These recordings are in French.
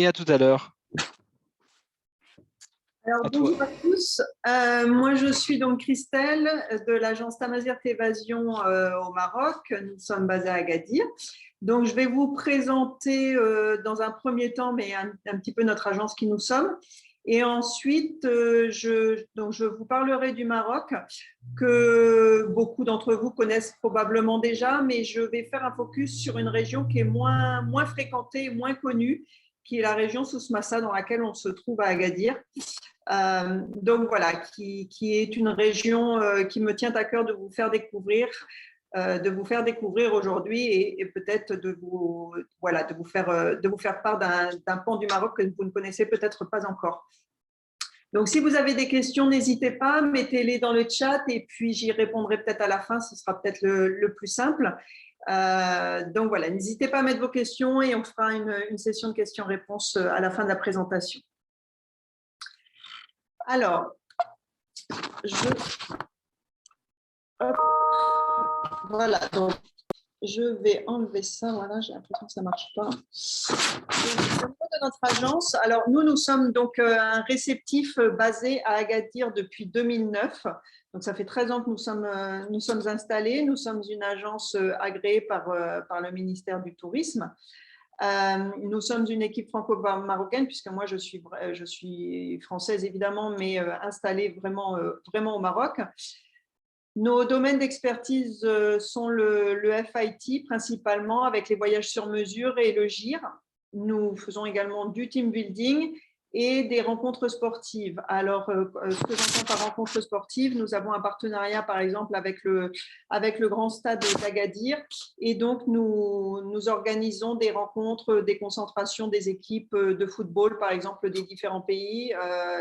et à tout à l'heure. Alors, bonjour à tous. Moi, je suis donc Christelle de l'agence Tamazirt Évasion au Maroc. Nous sommes basés à Agadir. Donc, je vais vous présenter dans un premier temps, mais un petit peu notre agence qui nous sommes. Et ensuite, je vous parlerai du Maroc, que beaucoup d'entre vous connaissent probablement déjà, mais je vais faire un focus sur une région qui est moins fréquentée, moins connue, qui est la région Souss-Massa dans laquelle on se trouve à Agadir. Donc voilà, qui est une région qui me tient à cœur de vous faire découvrir, aujourd'hui et peut-être de vous faire part d'un pan du Maroc que vous ne connaissez peut-être pas encore. Donc, si vous avez des questions, n'hésitez pas, mettez-les dans le chat et puis j'y répondrai peut-être à la fin, ce sera peut-être le plus simple. Donc voilà, n'hésitez pas à mettre vos questions et on fera une session de questions-réponses à la fin de la présentation. Alors, voilà, donc je vais enlever ça, voilà, j'ai l'impression que ça ne marche pas. Donc, au niveau de notre agence, alors nous sommes donc un réceptif basé à Agadir depuis 2009. Donc, ça fait 13 ans que nous sommes installés. Nous sommes une agence agréée par le ministère du Tourisme. Nous sommes une équipe franco-marocaine, puisque moi je suis française évidemment, mais installée vraiment au Maroc. Nos domaines d'expertise sont le FIT principalement, avec les voyages sur mesure et le GIR. Nous faisons également du team building et des rencontres sportives. Alors, ce que j'entends par rencontres sportives, nous avons un partenariat, par exemple, avec le grand stade d'Agadir. Et donc, nous organisons des rencontres, des concentrations des équipes de football, par exemple, des différents pays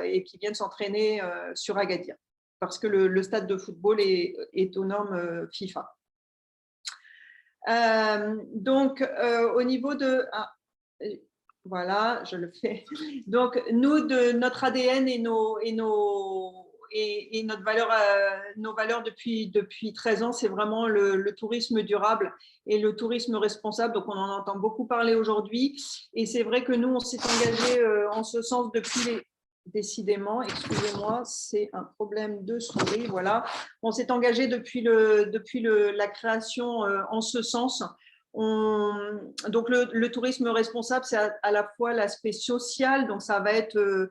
et qui viennent s'entraîner sur Agadir, parce que le stade de football est aux normes FIFA. Donc, au niveau de… voilà, je le fais. Donc, nous, de notre ADN et notre valeur, nos valeurs depuis 13 ans, c'est vraiment le tourisme durable et le tourisme responsable. Donc, on en entend beaucoup parler aujourd'hui. Et c'est vrai que nous, on s'est engagé en ce sens depuis Décidément, excusez-moi, c'est un problème de souris. Voilà, on s'est engagé depuis la création en ce sens. Donc le tourisme responsable, c'est à la fois l'aspect social, donc ça va être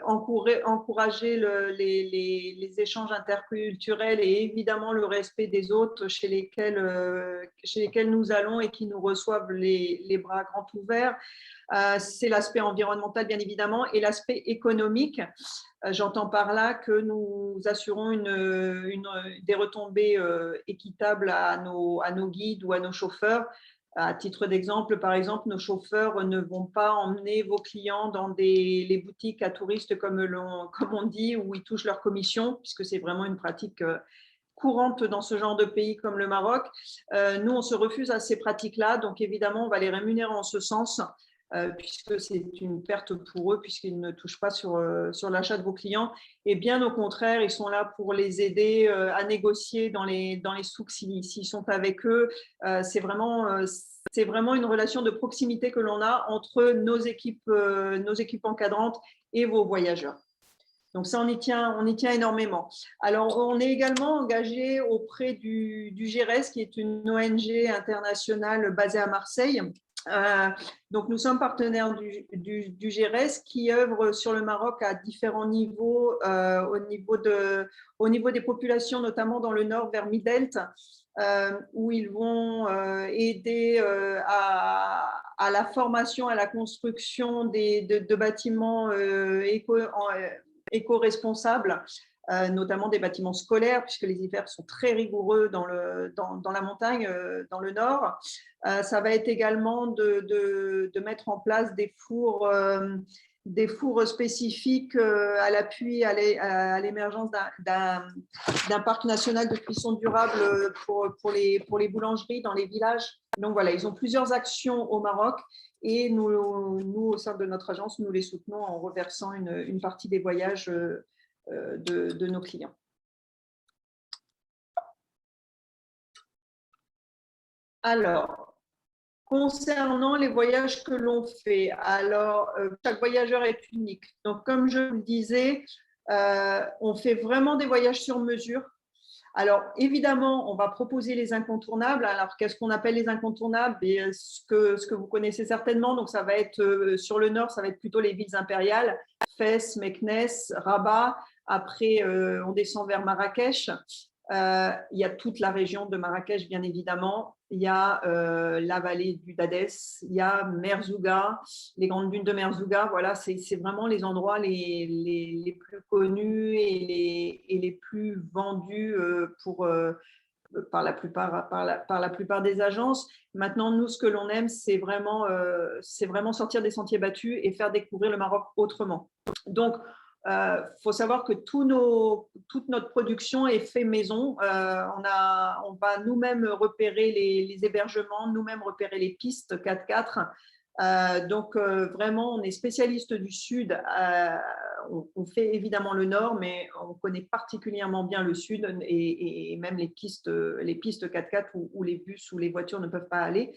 encourager les échanges interculturels et évidemment le respect des autres chez lesquels nous allons et qui nous reçoivent les bras grands ouverts. C'est l'aspect environnemental, bien évidemment, et l'aspect économique. J'entends par là que nous assurons des retombées équitables à nos guides ou à nos chauffeurs. À titre d'exemple, par exemple, nos chauffeurs ne vont pas emmener vos clients dans les boutiques à touristes, comme on dit, où ils touchent leur commission, puisque c'est vraiment une pratique courante dans ce genre de pays comme le Maroc. Nous, on se refuse à ces pratiques-là, donc évidemment, on va les rémunérer en ce sens, puisque c'est une perte pour eux, puisqu'ils ne touchent pas sur l'achat de vos clients. Et bien au contraire, ils sont là pour les aider à négocier dans les souks s'ils sont avec eux. C'est vraiment une relation de proximité que l'on a entre nos équipes encadrantes et vos voyageurs. Donc ça, on y tient énormément. Alors, on est également engagé auprès du GERES, qui est une ONG internationale basée à Marseille. Donc, nous sommes partenaires du GERES qui œuvre sur le Maroc à différents niveaux, au niveau des populations, notamment dans le nord vers Midelt, où ils vont aider à la formation, à la construction de bâtiments éco-responsables, notamment des bâtiments scolaires, puisque les hivers sont très rigoureux dans la montagne, dans le nord. Ça va être également de mettre en place des fours spécifiques à l'appui à l'émergence d'un parc national de cuisson durable pour les boulangeries dans les villages. Donc voilà, ils ont plusieurs actions au Maroc et nous, au sein de notre agence, nous les soutenons en reversant une partie des voyages de nos clients. Alors, Concernant les voyages que l'on fait, alors chaque voyageur est unique. Donc, comme je vous le disais, on fait vraiment des voyages sur mesure. Alors, évidemment, on va proposer les incontournables. Alors, qu'est-ce qu'on appelle les incontournables? Et ce que vous connaissez certainement, donc ça va être sur le nord, ça va être plutôt les villes impériales, Fès, Meknès, Rabat. Après, on descend vers Marrakech. Il y a toute la région de Marrakech, bien évidemment. Il y a la vallée du Dadès, il y a Merzouga, les grandes dunes de Merzouga. Voilà, c'est vraiment les endroits les plus connus et les plus vendus par la plupart des agences. Maintenant, nous, ce que l'on aime, c'est vraiment sortir des sentiers battus et faire découvrir le Maroc autrement. Donc, faut savoir que toute notre production est fait maison. On va nous-mêmes repérer les hébergements, nous-mêmes repérer les pistes 4x4. Donc, vraiment, on est spécialiste du Sud. On fait évidemment le Nord, mais on connaît particulièrement bien le Sud et même les pistes 4x4 où les bus ou les voitures ne peuvent pas aller.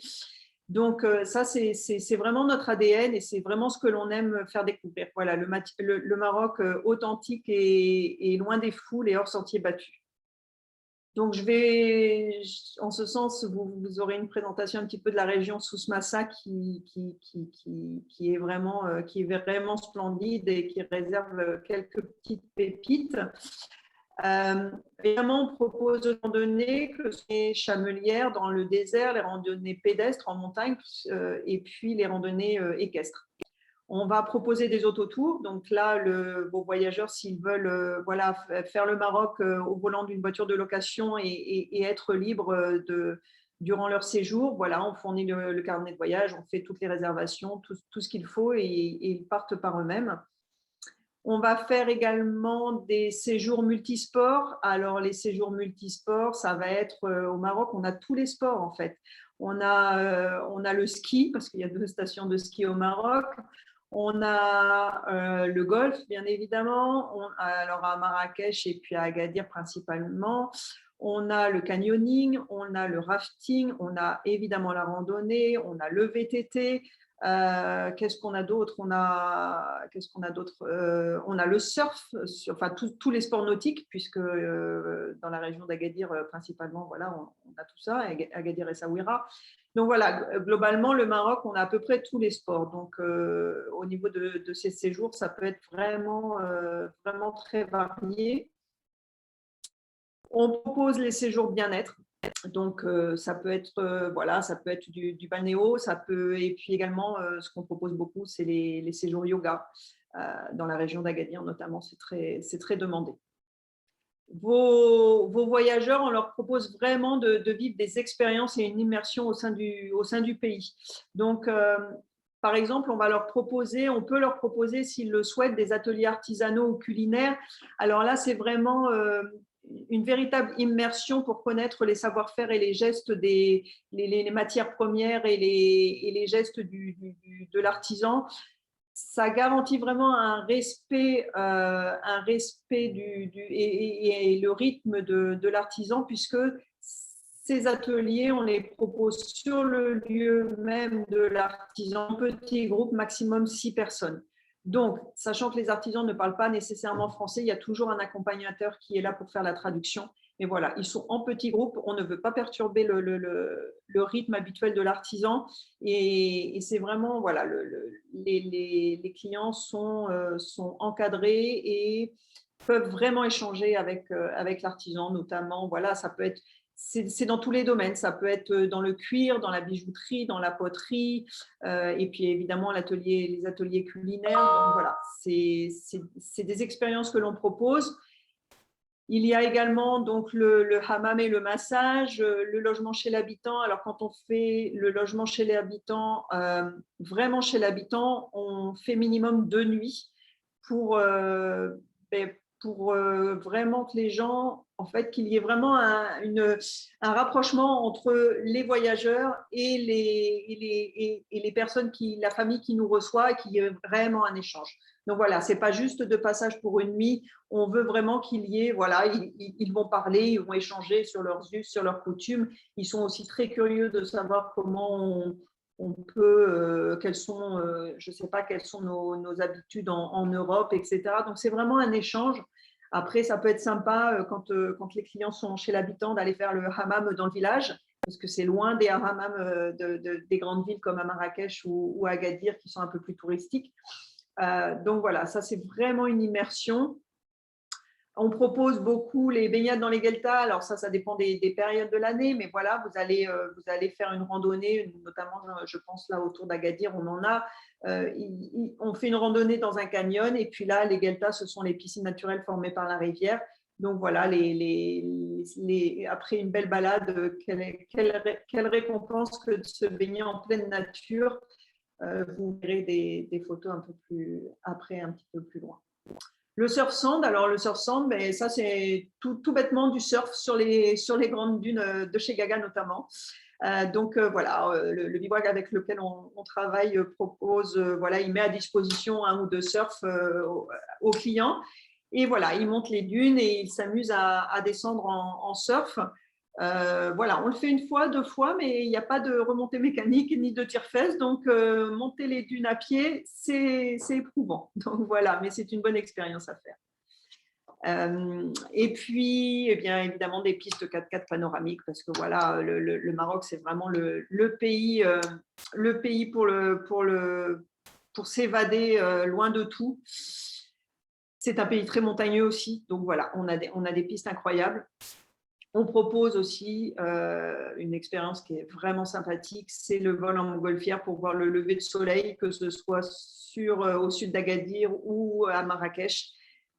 Donc, ça, c'est vraiment notre ADN et c'est vraiment ce que l'on aime faire découvrir. Voilà, le Maroc authentique et loin des foules et hors sentiers battus. Donc, en ce sens, vous aurez une présentation un petit peu de la région Souss-Massa qui est vraiment splendide et qui réserve quelques petites pépites. Évidemment, on propose des randonnées, que c'est chamelières dans le désert, les randonnées pédestres en montagne et puis les randonnées équestres. On va proposer des autotours. Donc là, vos voyageurs, s'ils veulent faire le Maroc au volant d'une voiture de location et être libres durant leur séjour, voilà, on fournit le carnet de voyage, on fait toutes les réservations, tout ce qu'il faut et ils partent par eux-mêmes. On va faire également des séjours multisports. Alors, les séjours multisports, ça va être au Maroc, on a tous les sports en fait. On a le ski, parce qu'il y a 2 stations de ski au Maroc. On a le golf, bien évidemment. Alors, à Marrakech et puis à Agadir principalement. On a le canyoning, on a le rafting, on a évidemment la randonnée, on a le VTT. Qu'est-ce qu'on a d'autre? On a le surf, enfin tous les sports nautiques, puisque dans la région d'Agadir principalement, voilà, on a tout ça, Agadir et Essaouira. Donc voilà, globalement, le Maroc, on a à peu près tous les sports. Donc au niveau de ces séjours, ça peut être vraiment très varié. On propose les séjours bien-être. Donc, ça peut être du balnéo, et puis également, ce qu'on propose beaucoup, c'est les séjours yoga dans la région d'Agadir notamment, c'est très demandé. Vos voyageurs, on leur propose vraiment de vivre des expériences et une immersion au sein du pays. Donc, par exemple, on peut leur proposer, s'ils le souhaitent, des ateliers artisanaux ou culinaires. Alors là, c'est vraiment une véritable immersion pour connaître les savoir-faire et les gestes les matières premières et les gestes de l'artisan. Ça garantit vraiment un respect et le rythme de l'artisan, puisque ces ateliers, on les propose sur le lieu même de l'artisan, petit groupe, maximum 6 personnes. Donc, sachant que les artisans ne parlent pas nécessairement français, il y a toujours un accompagnateur qui est là pour faire la traduction. Mais voilà, ils sont en petits groupes, on ne veut pas perturber le rythme habituel de l'artisan. Et c'est vraiment, voilà, les clients sont encadrés et peuvent vraiment échanger avec l'artisan, notamment, voilà, ça peut être, c'est dans tous les domaines, ça peut être dans le cuir, dans la bijouterie, dans la poterie, et puis évidemment les ateliers culinaires. Donc voilà, c'est des expériences que l'on propose. Il y a également donc le hammam et le massage, le logement chez l'habitant. Alors, quand on fait le logement chez l'habitant, vraiment chez l'habitant, on fait minimum 2 nuits pour vraiment que les gens, en fait, qu'il y ait vraiment un rapprochement entre les voyageurs et les personnes, la famille qui nous reçoit, et qu'il y ait vraiment un échange. Donc voilà, c'est pas juste de passage pour une nuit. On veut vraiment qu'il y ait, voilà, ils vont parler, ils vont échanger sur leurs us, sur leurs coutumes. Ils sont aussi très curieux de savoir comment on peut, je ne sais pas, quelles sont nos habitudes en Europe, etc. Donc, c'est vraiment un échange. Après, ça peut être sympa quand les clients sont chez l'habitant d'aller faire le hammam dans le village, parce que c'est loin des hammams des grandes villes comme à Marrakech ou à Agadir qui sont un peu plus touristiques. Donc voilà, ça c'est vraiment une immersion. On propose beaucoup les baignades dans les gueltas. Alors ça dépend des périodes de l'année, mais voilà, vous allez faire une randonnée, notamment, je pense là autour d'Agadir, on en a. On fait une randonnée dans un canyon, et puis là, les gueltas, ce sont les piscines naturelles formées par la rivière. Donc voilà, après une belle balade, quelle récompense que de se baigner en pleine nature. Vous verrez des photos un peu plus après, un petit peu plus loin. Le surf sand, alors le surf sand, mais ça c'est tout bêtement du surf sur les grandes dunes de chez Gaga notamment. Donc voilà, le bivouac avec lequel on travaille propose, voilà, il met à disposition un ou deux surfs aux clients. Et voilà, il monte les dunes et il s'amuse à descendre en surf. Voilà, on le fait une fois, deux fois, mais il n'y a pas de remontée mécanique ni de tire-fesses. Donc, monter les dunes à pied, c'est éprouvant. Donc, voilà, mais c'est une bonne expérience à faire. Et puis, eh bien, évidemment, des pistes 4x4 panoramiques, parce que voilà, le Maroc, c'est vraiment le pays pour s'évader loin de tout. C'est un pays très montagneux aussi. Donc, voilà, on a des pistes incroyables. On propose aussi une expérience qui est vraiment sympathique, c'est le vol en montgolfière pour voir le lever de soleil, que ce soit au sud d'Agadir ou à Marrakech.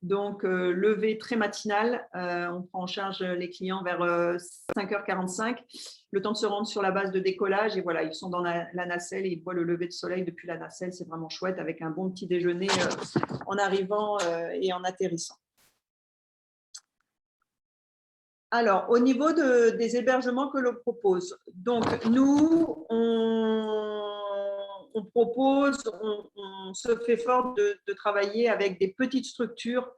Donc, lever très matinal, on prend en charge les clients vers 5h45, le temps de se rendre sur la base de décollage, et voilà, ils sont dans la nacelle et ils voient le lever de soleil depuis la nacelle, c'est vraiment chouette, avec un bon petit déjeuner en arrivant et en atterrissant. Alors, au niveau des hébergements que l'on propose, donc nous, on propose, on se fait fort de travailler avec des petites structures.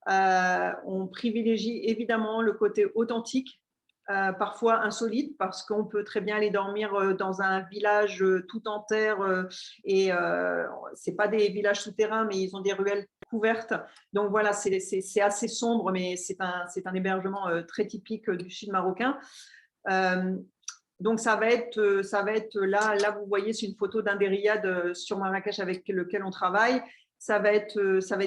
On privilégie évidemment le côté authentique, parfois insolite, parce qu'on peut très bien aller dormir dans un village tout en terre, et ce n'est pas des villages souterrains, mais ils ont des ruelles couvertes. Donc voilà, c'est assez sombre, mais c'est un hébergement très typique du sud marocain. Donc ça va être là vous voyez, c'est une photo d'un des riads sur Marrakech avec lequel on travaille. Ça va être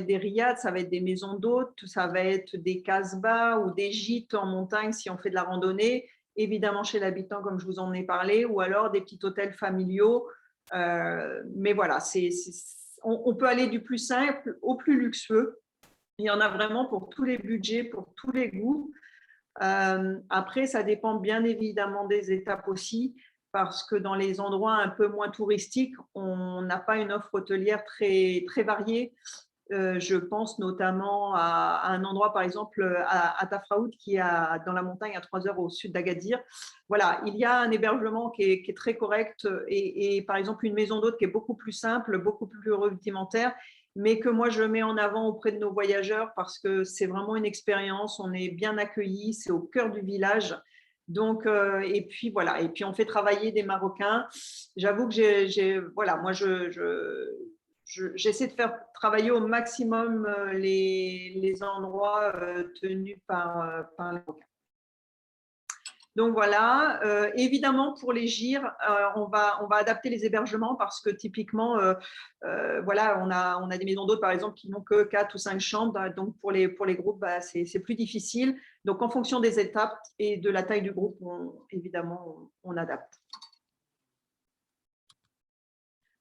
des riads, ça va être des maisons d'hôtes, ça va être des casbahs ou des gîtes en montagne si on fait de la randonnée, évidemment chez l'habitant comme je vous en ai parlé, ou alors des petits hôtels familiaux. Mais voilà, on peut aller du plus simple au plus luxueux. Il y en a vraiment pour tous les budgets, pour tous les goûts. Après, ça dépend bien évidemment des étapes aussi, parce que dans les endroits un peu moins touristiques, on n'a pas une offre hôtelière très, très variée. Je pense notamment à un endroit, par exemple, à Tafraout, qui est dans la montagne à 3 heures au sud d'Agadir. Voilà, il y a un hébergement qui est très correct et, par exemple, une maison d'hôte qui est beaucoup plus simple, beaucoup plus rudimentaire, mais que moi, je mets en avant auprès de nos voyageurs parce que c'est vraiment une expérience, on est bien accueillis, c'est au cœur du village. Donc, et puis voilà, et puis on fait travailler des Marocains. J'avoue que voilà, moi, j'essaie de faire travailler au maximum les endroits tenus par les Marocains. Donc voilà, évidemment pour les GIR, on va adapter les hébergements parce que typiquement, voilà, on a des maisons d'hôtes par exemple qui n'ont que 4 ou 5 chambres, donc pour les groupes, c'est plus difficile. Donc en fonction des étapes et de la taille du groupe, évidemment, on adapte.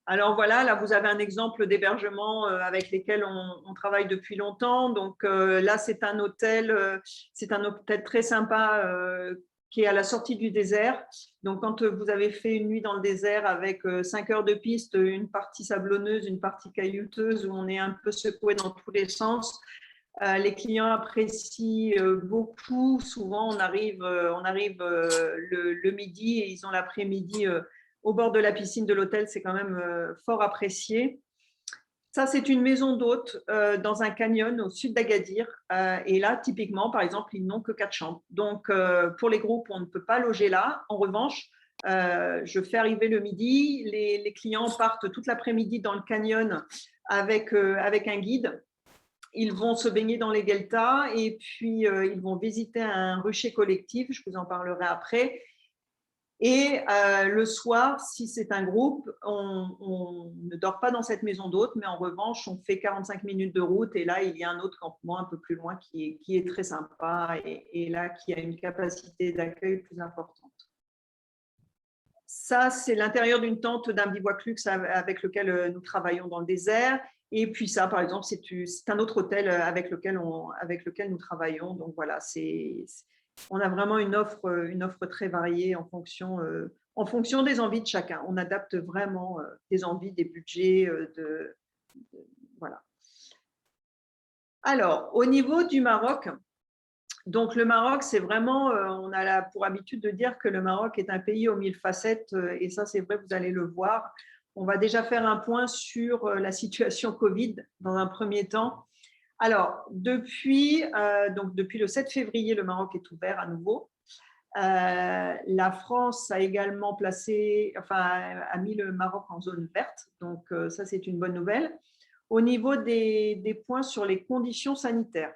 Alors voilà, là vous avez un exemple d'hébergement avec lesquels on travaille depuis longtemps. Donc là c'est un hôtel très sympa qui est à la sortie du désert. Donc quand vous avez fait une nuit dans le désert avec 5 heures de piste, une partie sablonneuse, une partie caillouteuse, où on est un peu secoué dans tous les sens, les clients apprécient beaucoup. Souvent on arrive le midi et ils ont l'après-midi au bord de la piscine de l'hôtel, c'est quand même fort apprécié. Ça, c'est une maison d'hôte dans un canyon au sud d'Agadir. Et là, typiquement, par exemple, ils n'ont que 4 chambres. Donc, pour les groupes, on ne peut pas loger là. En revanche, Je fais arriver le midi, les clients partent toute l'après-midi dans le canyon avec un guide. Ils vont se baigner dans les gueltas et puis ils vont visiter un rucher collectif, je vous en parlerai après. Et le soir, si c'est un groupe, on ne dort pas dans cette maison d'hôte, mais en revanche, on fait 45 minutes de route et là, il y a un autre campement un peu plus loin qui est très sympa et là, qui a une capacité d'accueil plus importante. Ça, c'est l'intérieur d'une tente d'un bivouac luxe avec lequel nous travaillons dans le désert. Et puis ça, par exemple, c'est un autre hôtel avec lequel nous travaillons. Donc voilà, on a vraiment une offre très variée en fonction des envies de chacun. On adapte vraiment des envies, des budgets, voilà. Alors, au niveau du Maroc, donc le Maroc, c'est vraiment, on a pour habitude de dire que le Maroc est un pays aux 1000 facettes, et ça, c'est vrai, vous allez le voir. On va déjà faire un point sur la situation Covid dans un premier temps. Alors, depuis le 7 février, le Maroc est ouvert à nouveau. La France a également a mis le Maroc en zone verte, donc ça, c'est une bonne nouvelle. Au niveau des points sur les conditions sanitaires.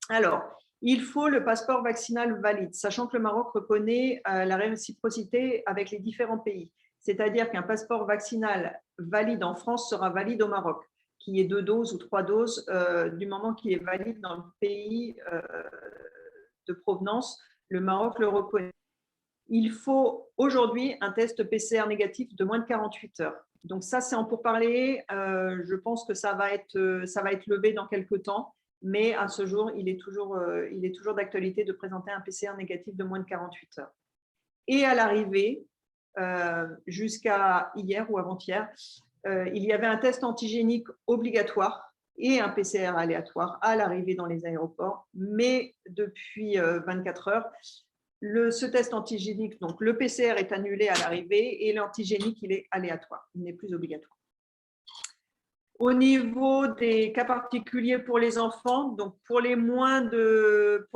Alors, il faut le passeport vaccinal valide, sachant que le Maroc reconnaît la réciprocité avec les différents pays. C'est-à-dire qu'un passeport vaccinal valide en France sera valide au Maroc, qu'il y ait 2 doses ou 3 doses, du moment qu'il est valide dans le pays de provenance, le Maroc le reconnaît. Il faut aujourd'hui un test PCR négatif de moins de 48 heures. Donc ça, c'est en pourparlers. Je pense que ça va être levé dans quelques temps. Mais à ce jour, il est toujours d'actualité de présenter un PCR négatif de moins de 48 heures. Et à l'arrivée, jusqu'à hier ou avant-hier, il y avait un test antigénique obligatoire et un PCR aléatoire à l'arrivée dans les aéroports. Mais depuis 24 heures, ce test antigénique, donc le PCR est annulé à l'arrivée et l'antigénique, il est aléatoire, il n'est plus obligatoire. Au niveau des cas particuliers pour les enfants, donc pour les moins de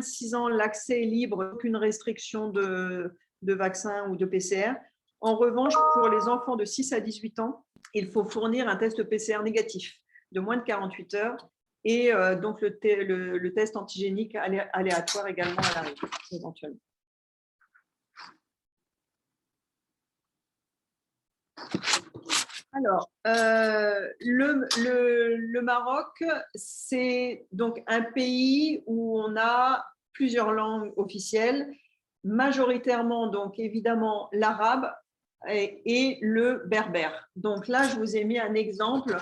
6 ans, l'accès est libre, aucune restriction de vaccin ou de PCR. En revanche, pour les enfants de 6 à 18 ans, il faut fournir un test PCR négatif de moins de 48 heures et donc le test antigénique aléatoire également à l'arrivée, éventuellement. Alors, le Maroc, c'est donc un pays où on a plusieurs langues officielles, majoritairement, donc évidemment, l'arabe et le berbère. Donc là, je vous ai mis un exemple.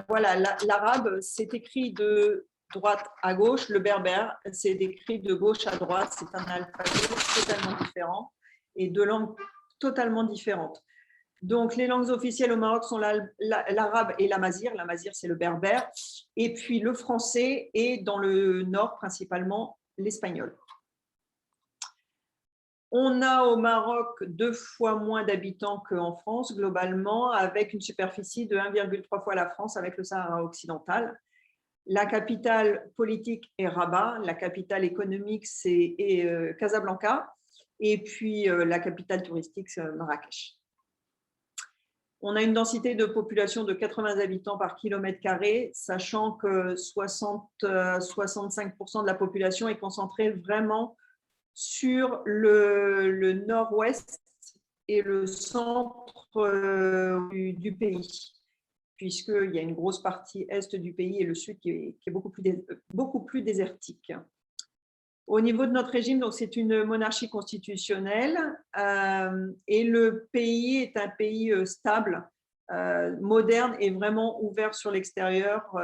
Voilà, l'arabe, c'est écrit de droite à gauche. Le berbère, c'est écrit de gauche à droite. C'est un alphabet totalement différent et 2 langues totalement différentes. Donc, les langues officielles au Maroc sont l'arabe et l'amazigh. L'amazigh, c'est le berbère. Et puis, le français et dans le nord, principalement, l'espagnol. On a au Maroc 2 fois moins d'habitants qu'en France, globalement, avec une superficie de 1,3 fois la France avec le Sahara occidental. La capitale politique est Rabat. La capitale économique, c'est Casablanca. Et puis, la capitale touristique, c'est Marrakech. On a une densité de population de 80 habitants par kilomètre carré, sachant que 65% de la population est concentrée vraiment sur le nord-ouest et le centre du pays, puisqu'il y a une grosse partie est du pays et le sud qui est beaucoup plus désertique. Au niveau de notre régime, donc c'est une monarchie constitutionnelle et le pays est un pays stable, moderne et vraiment ouvert sur l'extérieur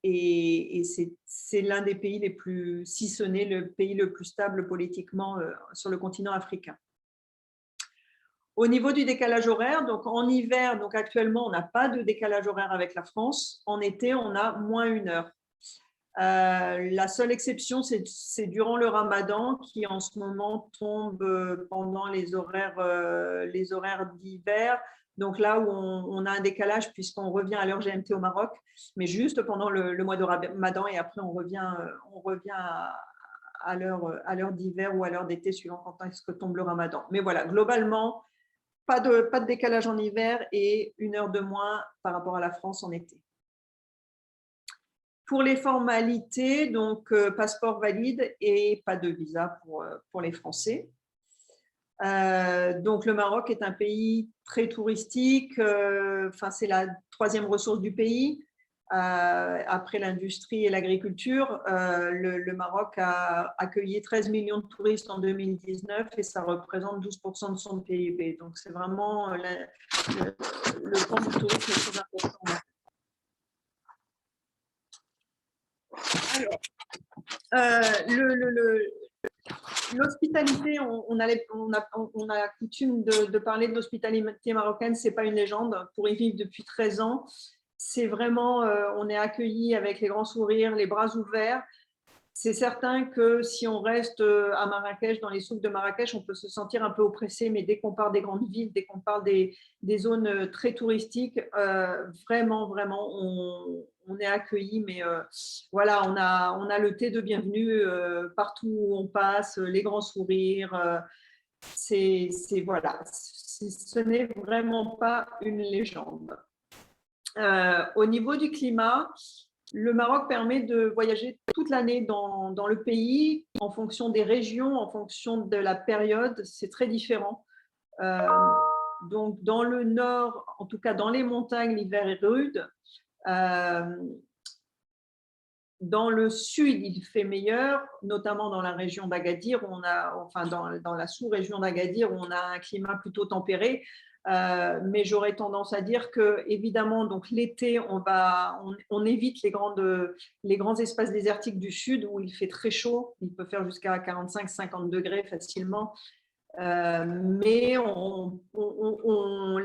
et c'est l'un des pays les plus, si ce n'est le pays le plus stable politiquement sur le continent africain. Au niveau du décalage horaire, donc en hiver, donc actuellement, on n'a pas de décalage horaire avec la France. En été, on a moins 1 heure. La seule exception, c'est durant le Ramadan qui en ce moment tombe pendant les horaires d'hiver. Donc là où on a un décalage puisqu'on revient à l'heure GMT au Maroc, mais juste pendant le mois de Ramadan et après on revient à l'heure d'hiver ou à l'heure d'été, suivant quand est-ce que tombe le ramadan. Mais voilà, globalement, pas de décalage en hiver et 1 heure de moins par rapport à la France en été. Pour les formalités, donc passeport valide et pas de visa pour les Français. Donc le Maroc est un pays très touristique, c'est la 3e ressource du pays. Après l'industrie et l'agriculture, le Maroc a accueilli 13 millions de touristes en 2019 et ça représente 12% de son PIB. Donc c'est vraiment le pan du tourisme est très important. Alors, l'hospitalité, on a coutume de parler de l'hospitalité marocaine, ce n'est pas une légende. Pour y vivre depuis 13 ans, c'est vraiment, on est accueillis avec les grands sourires, les bras ouverts. C'est certain que si on reste à Marrakech, dans les souks de Marrakech, on peut se sentir un peu oppressé, mais dès qu'on parle des grandes villes, dès qu'on parle des zones très touristiques, vraiment, on est accueilli. Mais voilà, on a le thé de bienvenue partout où on passe, les grands sourires. Voilà, ce n'est vraiment pas une légende. Au niveau du climat, le Maroc permet de voyager toute l'année dans le pays en fonction des régions, en fonction de la période. C'est très différent. Donc, dans le nord, en tout cas dans les montagnes, l'hiver est rude. Dans le sud, il fait meilleur, notamment dans la région d'Agadir, dans la sous-région d'Agadir, où on a un climat plutôt tempéré. Mais j'aurais tendance à dire que, évidemment, donc l'été, on évite les grands espaces désertiques du sud où il fait très chaud. Il peut faire jusqu'à 45-50 degrés facilement. Mais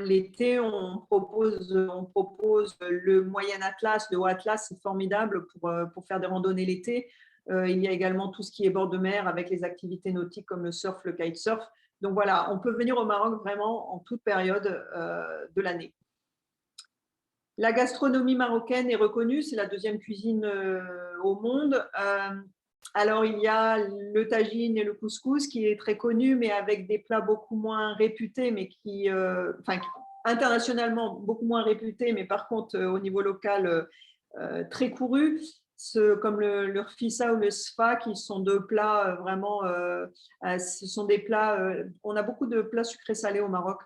l'été, on propose le Moyen Atlas, le Haut Atlas, c'est formidable pour faire des randonnées l'été. Il y a également tout ce qui est bord de mer avec les activités nautiques comme le surf, le kitesurf. Donc voilà, on peut venir au Maroc vraiment en toute période de l'année. La gastronomie marocaine est reconnue, c'est la 2e cuisine au monde. Alors, il y a le tagine et le couscous qui est très connu, mais avec des plats beaucoup moins réputés, mais internationalement beaucoup moins réputés, mais par contre, au niveau local, très courus, comme le rfissa ou le sfa, qui sont 2 plats vraiment, ce sont des plats, on a beaucoup de plats sucrés salés au Maroc.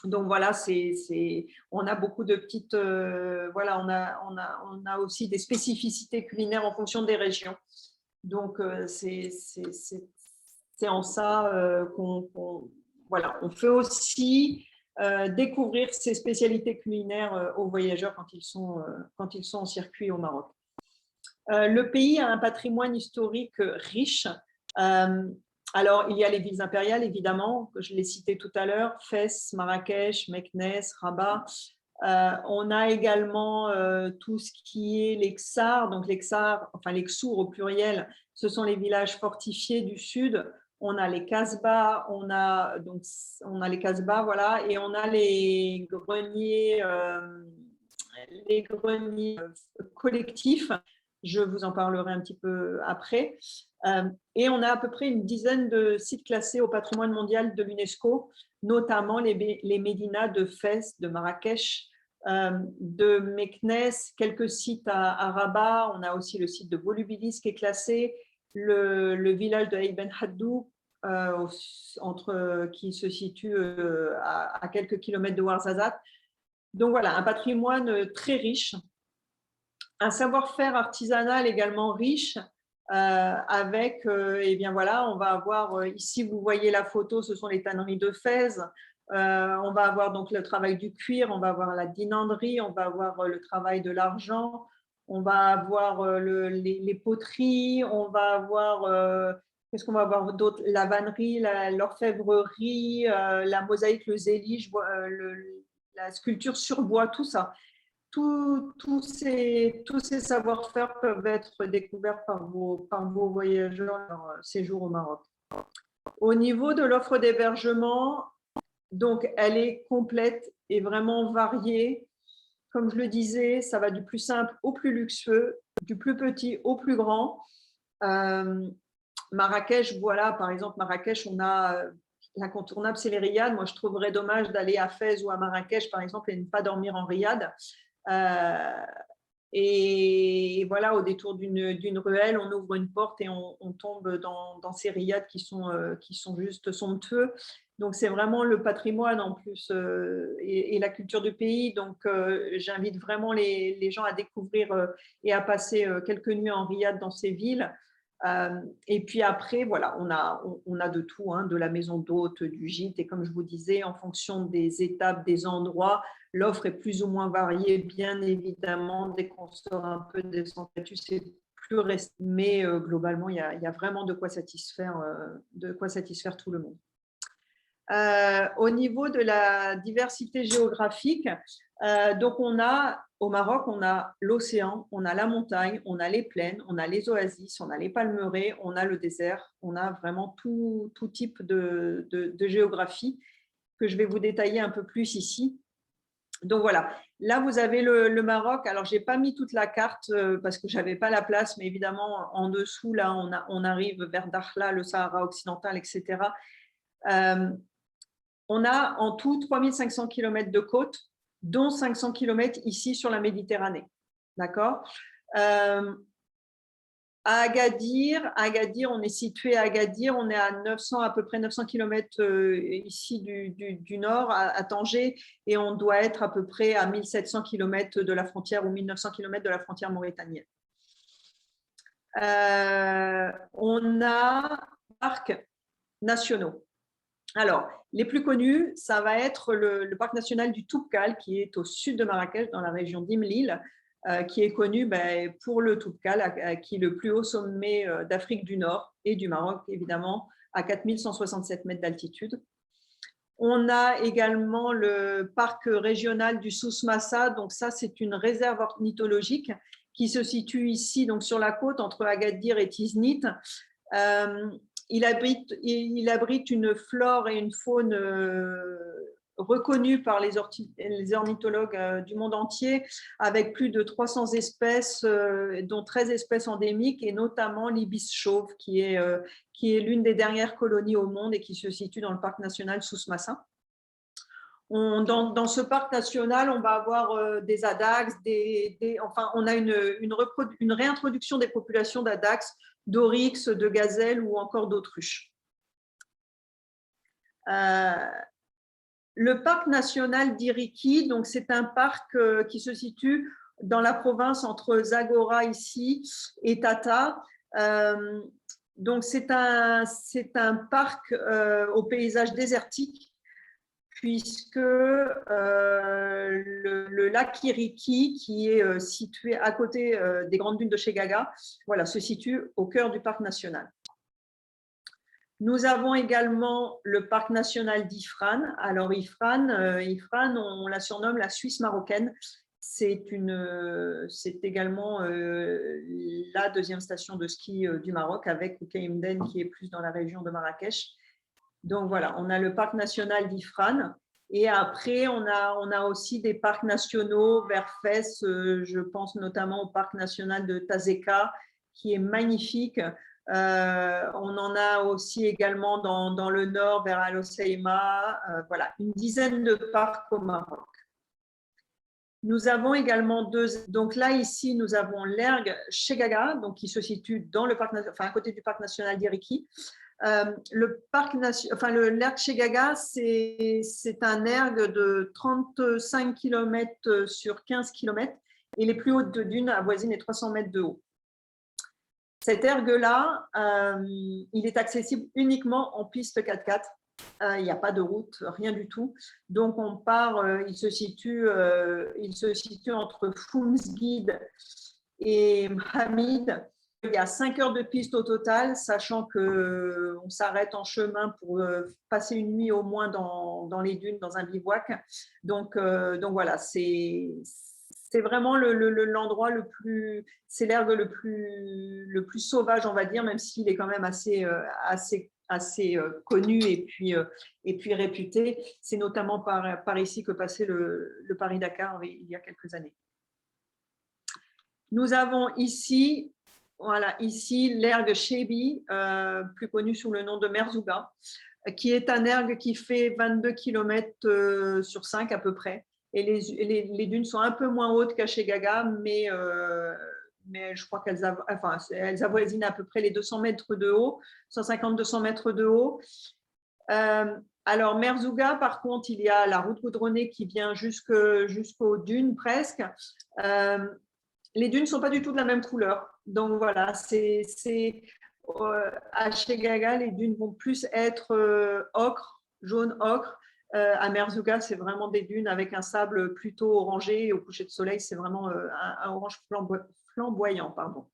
Donc voilà, on a beaucoup de petites, voilà, on a aussi des spécificités culinaires en fonction des régions. Donc c'est en ça voilà, on fait aussi découvrir ces spécialités culinaires aux voyageurs quand ils sont en circuit au Maroc. Le pays a un patrimoine historique riche. Alors, il y a les villes impériales, évidemment, que je l'ai cité tout à l'heure, Fès, Marrakech, Meknès, Rabat. On a également tout ce qui est les Ksars. Donc, les Ksars, enfin les Ksours au pluriel, ce sont les villages fortifiés du sud. On a les Kasbahs, on a les Kasbahs, voilà, et on a les greniers collectifs. Je vous en parlerai un petit peu après. Et on a à peu près une dizaine de sites classés au patrimoine mondial de l'UNESCO, notamment les médinas de Fès, de Marrakech, de Meknès, quelques sites à Rabat. On a aussi le site de Volubilis qui est classé, le village de Aït Ben Haddou, qui se situe à quelques kilomètres de Ouarzazate. Donc voilà, un patrimoine très riche. Un savoir-faire artisanal également riche, avec, eh bien voilà, on va avoir, ici vous voyez la photo, ce sont les tanneries de Fès. On va avoir donc le travail du cuir, on va avoir la dinanderie, on va avoir le travail de l'argent, on va avoir les poteries, on va avoir, qu'est-ce qu'on va avoir d'autre? La vannerie, l'orfèvrerie, la mosaïque, le zélige, la sculpture sur bois, tout ça. Tous ces savoir-faire peuvent être découverts par vos voyageurs dans leur séjour au Maroc. Au niveau de l'offre d'hébergement, donc elle est complète et vraiment variée. Comme je le disais, ça va du plus simple au plus luxueux, du plus petit au plus grand. Marrakech, voilà, par exemple, Marrakech, on a l'incontournable, c'est les riads. Moi, je trouverais dommage d'aller à Fès ou à Marrakech, par exemple, et ne pas dormir en riad. Et voilà, au détour d'une ruelle, on ouvre une porte et on tombe dans ces riads qui sont juste somptueux. Donc, c'est vraiment le patrimoine en plus et la culture du pays. Donc, j'invite vraiment les gens à découvrir et à passer quelques nuits en riad dans ces villes. Et puis après, voilà, on a de tout, hein, de la maison d'hôte, du gîte. Et comme je vous disais, en fonction des étapes, des endroits, l'offre est plus ou moins variée, bien évidemment. Dès qu'on sort un peu des sentiers, c'est plus restreint. Mais globalement, il y a vraiment de quoi satisfaire tout le monde. Au niveau de la diversité géographique, donc au Maroc, on a l'océan, on a la montagne, on a les plaines, on a les oasis, on a les palmeraies, on a le désert, on a vraiment tout type de géographie que je vais vous détailler un peu plus ici. Donc voilà, là vous avez le Maroc. Alors je n'ai pas mis toute la carte parce que je n'avais pas la place, mais évidemment en dessous, là on arrive vers Dakhla, le Sahara occidental, etc. On a en tout 3500 km de côte, dont 500 km ici sur la Méditerranée. D'accord. À Agadir, on est situé à Agadir, on est à peu près 900 km ici du nord, à Tanger, et on doit être à peu près à 1700 km de la frontière ou 1900 km de la frontière mauritanienne. On a parcs nationaux. Alors, les plus connus, ça va être le parc national du Toubkal, qui est au sud de Marrakech, dans la région d'Imlil, qui est connu pour le Toubkal, qui est le plus haut sommet d'Afrique du Nord et du Maroc, évidemment, à 4167 mètres d'altitude. On a également le parc régional du Souss Massa. Donc ça, c'est une réserve ornithologique qui se situe ici, donc sur la côte entre Agadir et Tiznit. Il abrite une flore et une faune reconnues par les ornithologues du monde entier, avec plus de 300 espèces, dont 13 espèces endémiques, et notamment l'ibis chauve, qui est l'une des dernières colonies au monde et qui se situe dans le parc national Souss Massa. Dans ce parc national, on va avoir des adax, enfin, on a une réintroduction des populations d'adax, d'oryx, de gazelles ou encore d'autruches. Le parc national d'Iriki, donc c'est un parc qui se situe dans la province entre Zagora ici et Tata. Donc c'est un parc au paysage désertique, puisque le lac Iriki, qui est situé à côté des grandes dunes de Chegaga, voilà, se situe au cœur du parc national. Nous avons également le parc national d'Ifrane. Alors Ifrane, on la surnomme la Suisse marocaine. C'est également la deuxième station de ski du Maroc, avec Oukaïmeden qui est plus dans la région de Marrakech. Donc voilà, on a le parc national d'Ifrane. Et après, on a aussi des parcs nationaux vers Fès. Je pense notamment au parc national de Tazeka, qui est magnifique. On en a aussi également dans le nord, vers Al Hoceima. Voilà, une dizaine de parcs au Maroc. Nous avons également donc là, ici, nous avons l'erg Chegaga, donc qui se situe dans le parc, enfin, à côté du parc national d'Iriki. L'erg Chegaga, c'est un erg de 35 km sur 15 km, et les plus hautes de dunes avoisinent les 300 mètres de haut. Cet erg-là, il est accessible uniquement en piste 4x4. Il n'y a pas de route, rien du tout. Donc on part, il se situe entre Foumsguid et Hamid. Il y a 5 heures de piste au total, sachant qu'on s'arrête en chemin pour passer une nuit au moins dans les dunes, dans un bivouac. Donc voilà, c'est vraiment l'endroit le plus, c'est l'erg le plus sauvage, on va dire, même s'il est quand même assez connu et puis réputé. C'est notamment par ici que passait le Paris-Dakar il y a quelques années. Nous avons ici Voilà, ici, l'ergue Chebi, plus connu sous le nom de Merzouga, qui est un ergue qui fait 22 km sur 5 à peu près. Et les dunes sont un peu moins hautes qu'à Chegaga, mais je crois elles avoisinent à peu près les 200 mètres de haut, 150-200 mètres de haut. Alors, Merzouga, par contre, il y a la route goudronnée qui vient jusqu'aux dunes presque. Les dunes ne sont pas du tout de la même couleur. Donc voilà, à Chegaga, les dunes vont plus être ocre, jaune ocre. À Merzouga, c'est vraiment des dunes avec un sable plutôt orangé. Et au coucher de soleil, c'est vraiment un orange flamboyant. Pardon.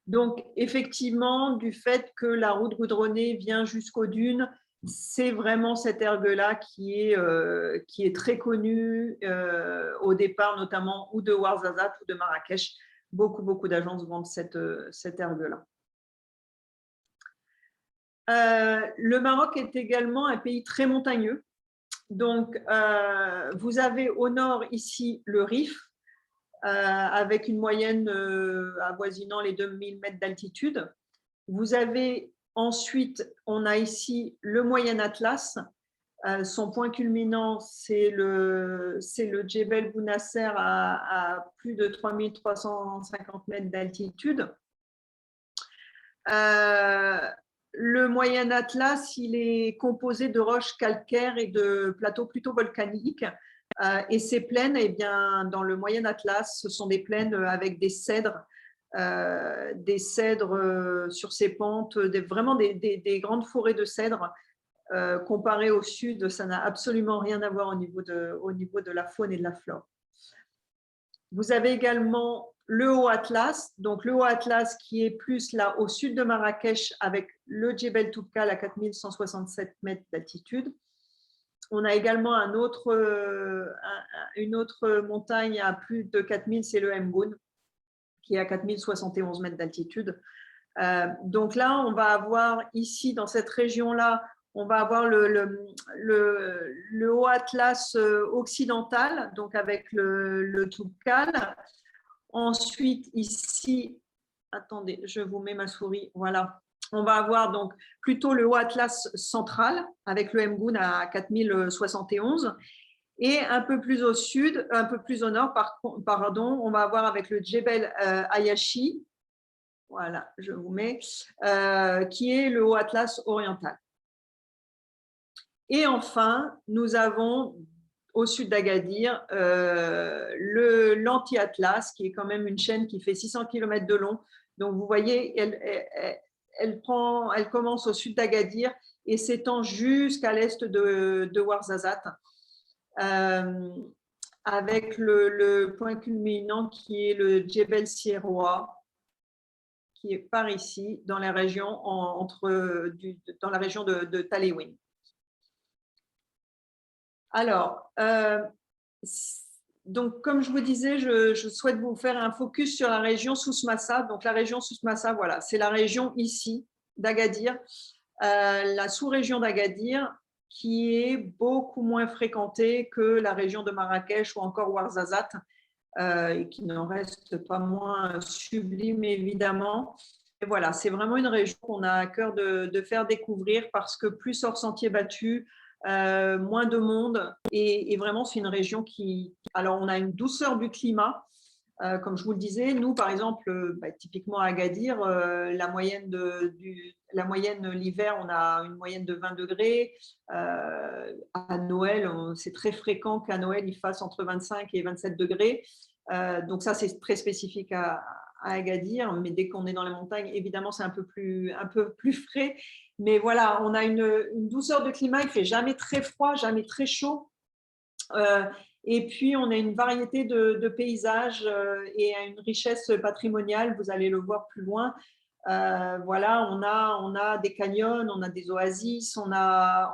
Donc, effectivement, du fait que la route goudronnée vient jusqu'aux dunes, c'est vraiment cette ergue-là qui est très connue au départ, notamment ou de Ouarzazate ou de Marrakech. Beaucoup d'agences vendent cette ergue-là. Le Maroc est également un pays très montagneux. Donc, vous avez au nord ici le Rif, avec une moyenne avoisinant les 2000 mètres d'altitude. Vous avez ensuite, on a ici le Moyen Atlas. Son point culminant, c'est le Djebel Bounasser à plus de 3350 mètres d'altitude. Le Moyen Atlas, il est composé de roches calcaires et de plateaux plutôt volcaniques. Et ces plaines, eh bien, dans le Moyen Atlas, ce sont des plaines avec des cèdres sur ces pentes, vraiment des grandes forêts de cèdres. Comparé au sud, ça n'a absolument rien à voir au niveau de la faune et de la flore. Vous avez également le Haut Atlas, donc le Haut Atlas qui est plus là au sud de Marrakech avec le Djebel Toubkal à 4167 mètres d'altitude. On a également une autre montagne à plus de 4000, c'est le Mgoun, qui est à 4071 mètres d'altitude. Donc là, on va avoir ici, dans cette région-là, on va avoir le Haut Atlas occidental, donc avec le Toubkal. Ensuite, ici, attendez, je vous mets ma souris, voilà. On va avoir donc plutôt le Haut Atlas central avec le Mgoun à 4071. Et un peu plus au sud, un peu plus au nord, pardon, on va avoir avec le Djebel Ayashi, voilà, je vous mets, qui est le Haut Atlas oriental. Et enfin, nous avons au sud d'Agadir l'Anti-Atlas, qui est quand même une chaîne qui fait 600 km de long. Donc, vous voyez, elle commence au sud d'Agadir et s'étend jusqu'à l'est de Ouarzazate, avec le point culminant qui est le Djebel Sierroa, qui est par ici, dans la région, dans la région de Taléouine. Alors, donc, comme je vous disais, je souhaite vous faire un focus sur la région Souss-Massa. Donc, la région Souss-Massa, voilà, c'est la région ici d'Agadir, la sous-région d'Agadir, qui est beaucoup moins fréquentée que la région de Marrakech ou encore Ouarzazate, et qui n'en reste pas moins sublime, évidemment. Et voilà, c'est vraiment une région qu'on a à cœur de faire découvrir parce que plus hors sentier battu, moins de monde et vraiment c'est une région qui… Alors on a une douceur du climat, comme je vous le disais, nous par exemple, typiquement à Agadir, la moyenne l'hiver, on a une moyenne de 20 degrés. À Noël, c'est très fréquent qu'à Noël il fasse entre 25 et 27 degrés. Donc ça c'est très spécifique à Agadir, mais dès qu'on est dans les montagnes, évidemment c'est un peu plus frais. Mais voilà, on a une douceur de climat, il ne fait jamais très froid, jamais très chaud. Et puis, on a une variété de paysages et une richesse patrimoniale, vous allez le voir plus loin. Voilà, on a des canyons, on a des oasis, on a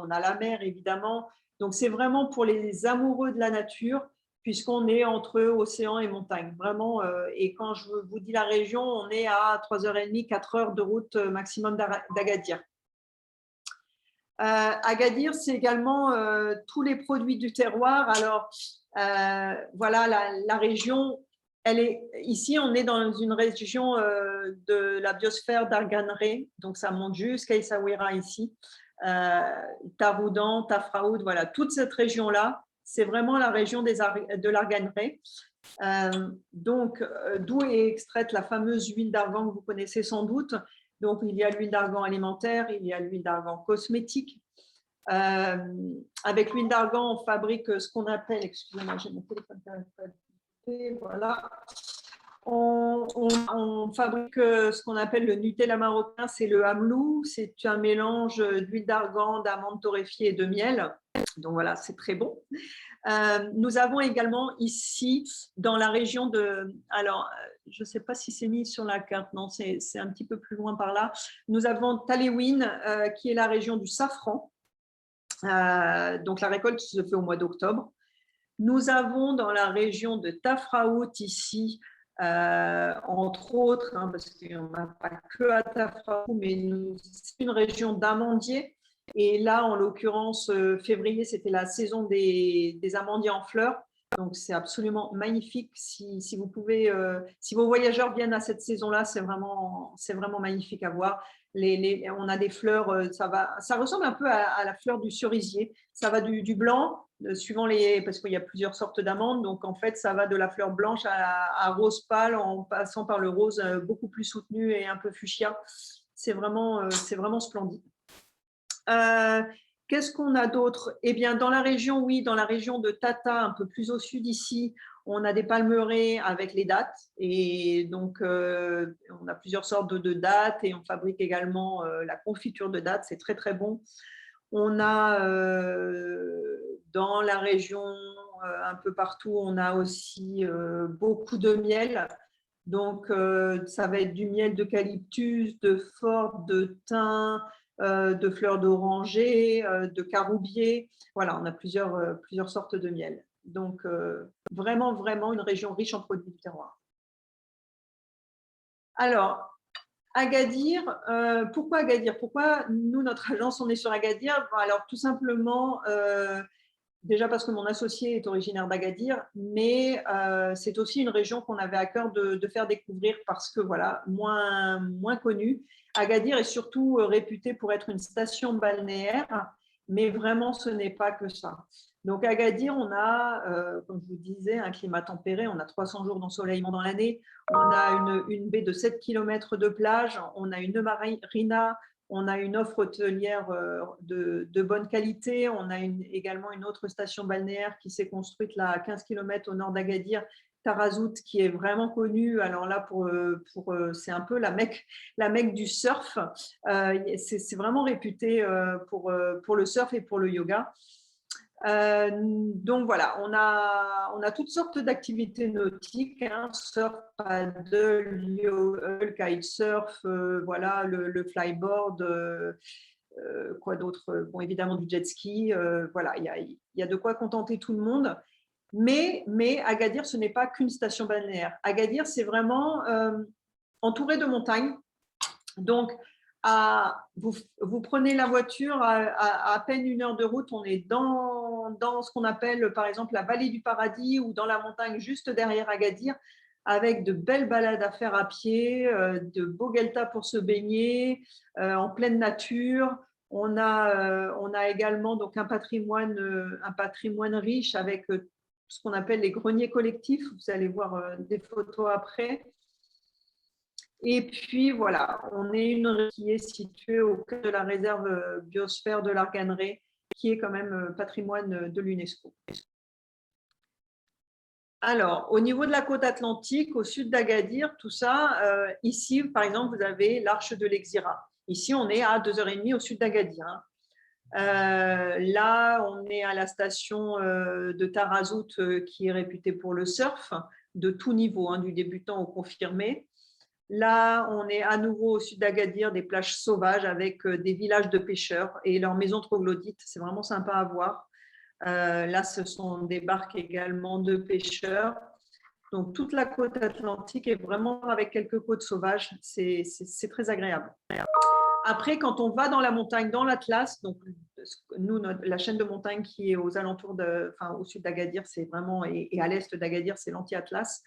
la mer, évidemment. Donc, c'est vraiment pour les amoureux de la nature, puisqu'on est entre océan et montagne. Vraiment, et quand je vous dis la région, on est à 3h30, 4h de route maximum d'Agadir. Agadir, c'est également tous les produits du terroir. Alors, voilà, la région Ici, on est dans une région de la biosphère d'Arganré, donc ça monte jusqu'à Essaouira ici, Taroudan, Tafraout, voilà, toute cette région-là, c'est vraiment la région de l'Arganré. D'où est extraite la fameuse huile d'argan que vous connaissez sans doute. Donc, il y a l'huile d'argan alimentaire, il y a l'huile d'argan cosmétique. Avec l'huile d'argan, on fabrique ce qu'on appelle, excusez-moi, j'ai mon téléphone qui arrête. Voilà. On fabrique ce qu'on appelle le Nutella marocain, c'est le hamelou, c'est un mélange d'huile d'argan, d'amandes torréfiées et de miel. Donc voilà, c'est très bon. Nous avons également ici, dans la région de… Alors, je ne sais pas si c'est mis sur la carte, non, c'est un petit peu plus loin par là. Nous avons Taléouine, qui est la région du safran. Donc, la récolte se fait au mois d'octobre. Nous avons dans la région de Tafraout ici, entre autres, hein, parce qu'on n'a pas que à Tafraout, mais c'est une région d'amandiers. Et là, en l'occurrence, février, c'était la saison des amandiers en fleurs. Donc, c'est absolument magnifique. Si vous pouvez, si vos voyageurs viennent à cette saison-là, c'est vraiment magnifique à voir. On a des fleurs, ça ressemble un peu à la fleur du cerisier. Ça va du blanc, suivant parce qu'il y a plusieurs sortes d'amandes. Donc, en fait, ça va de la fleur blanche à rose pâle, en passant par le rose beaucoup plus soutenu et un peu fuchsia. C'est vraiment splendide. Qu'est-ce qu'on a d'autre? Eh bien, dans la région, oui, dans la région de Tata, un peu plus au sud ici, on a des palmeraies avec les dattes. Et donc, on a plusieurs sortes de dattes et on fabrique également la confiture de dattes. C'est très, très bon. On a dans la région, un peu partout, on a aussi beaucoup de miel. Donc, ça va être du miel d'eucalyptus, de forte, de thym, de fleurs d'oranger, de caroubier. Voilà, on a plusieurs sortes de miel. Donc, vraiment, vraiment une région riche en produits du terroir. Alors, Agadir, pourquoi Agadir? Pourquoi nous, notre agence, on est sur Agadir? Alors, tout simplement, déjà parce que mon associé est originaire d'Agadir, mais c'est aussi une région qu'on avait à cœur de faire découvrir parce que, voilà, moins connue. Agadir est surtout réputée pour être une station balnéaire, mais vraiment, ce n'est pas que ça. Donc, à Agadir, on a, comme je vous disais, un climat tempéré. On a 300 jours d'ensoleillement dans l'année. On a une baie de 7 km de plage. On a une marina. On a une offre hôtelière de bonne qualité. On a également une autre station balnéaire qui s'est construite là, à 15 km au nord d'Agadir, Tarazout, qui est vraiment connue. Alors là, c'est un peu la Mecque du surf. C'est vraiment réputé pour le surf et pour le yoga. Donc voilà, on a toutes sortes d'activités nautiques, hein, surf, paddle, kitesurf, voilà, le flyboard, quoi d'autre? Bon, évidemment du jet ski, voilà, il y a de quoi contenter tout le monde. Mais Agadir, ce n'est pas qu'une station balnéaire. Agadir, c'est vraiment entouré de montagnes. Donc, vous prenez la voiture, à peine 1 heure de route, on est dans ce qu'on appelle par exemple la vallée du paradis ou dans la montagne juste derrière Agadir, avec de belles balades à faire à pied, de beaux gueltas pour se baigner, en pleine nature. On a également donc un patrimoine riche avec ce qu'on appelle les greniers collectifs. Vous allez voir des photos après. Et puis voilà, on est une région qui est située au cœur de la réserve biosphère de l'Arganré, qui est quand même patrimoine de l'UNESCO. Alors, au niveau de la côte atlantique, au sud d'Agadir, tout ça, ici, par exemple, vous avez l'arche de l'Exira. Ici, on est à 2h30 au sud d'Agadir. Hein. Là, on est à la station de Tarazout, qui est réputée pour le surf, de tout niveau, hein, du débutant au confirmé. Là, on est à nouveau au sud d'Agadir, des plages sauvages avec des villages de pêcheurs et leurs maisons troglodytes. C'est vraiment sympa à voir. Là, ce sont des barques également de pêcheurs. Donc, toute la côte atlantique est vraiment avec quelques côtes sauvages. C'est très agréable. Après, quand on va dans la montagne, dans l'Atlas, donc nous, la chaîne de montagne qui est aux alentours au sud d'Agadir, c'est vraiment, et à l'est d'Agadir, c'est l'anti-Atlas.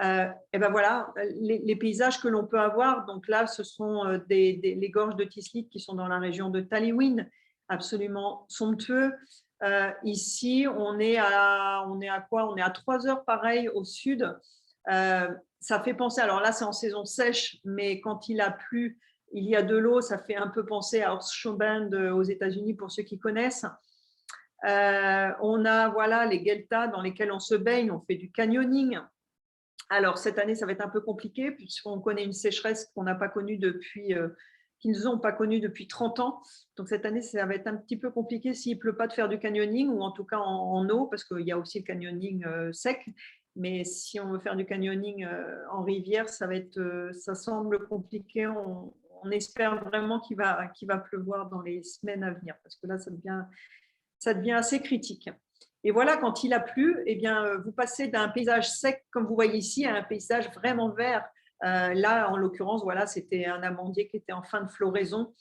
Et ben voilà, les paysages que l'on peut avoir. Donc là, ce sont les gorges de Tislit qui sont dans la région de Taliwin, absolument somptueux. Ici, on est à quoi? On est à 3 heures pareil au sud. Ça fait penser, alors là c'est en saison sèche, mais quand il a plu, il y a de l'eau, ça fait un peu penser à Horseshoe aux États-Unis pour ceux qui connaissent. On a voilà les gueltas dans lesquels on se baigne, on fait du canyoning. Alors cette année, ça va être un peu compliqué puisqu'on connaît une sécheresse qu'on n'a pas connue qu'ils n'ont pas connue depuis 30 ans. Donc cette année, ça va être un petit peu compliqué s'il ne pleut pas de faire du canyoning ou en tout cas en eau, parce qu'il y a aussi le canyoning sec. Mais si on veut faire du canyoning en rivière, ça semble compliqué. On espère vraiment qu'il va pleuvoir dans les semaines à venir, parce que là, ça devient assez critique. Et voilà, quand il a plu, eh bien, vous passez d'un paysage sec, comme vous voyez ici, à un paysage vraiment vert. Là, en l'occurrence, voilà, c'était un amandier qui était en fin de floraison.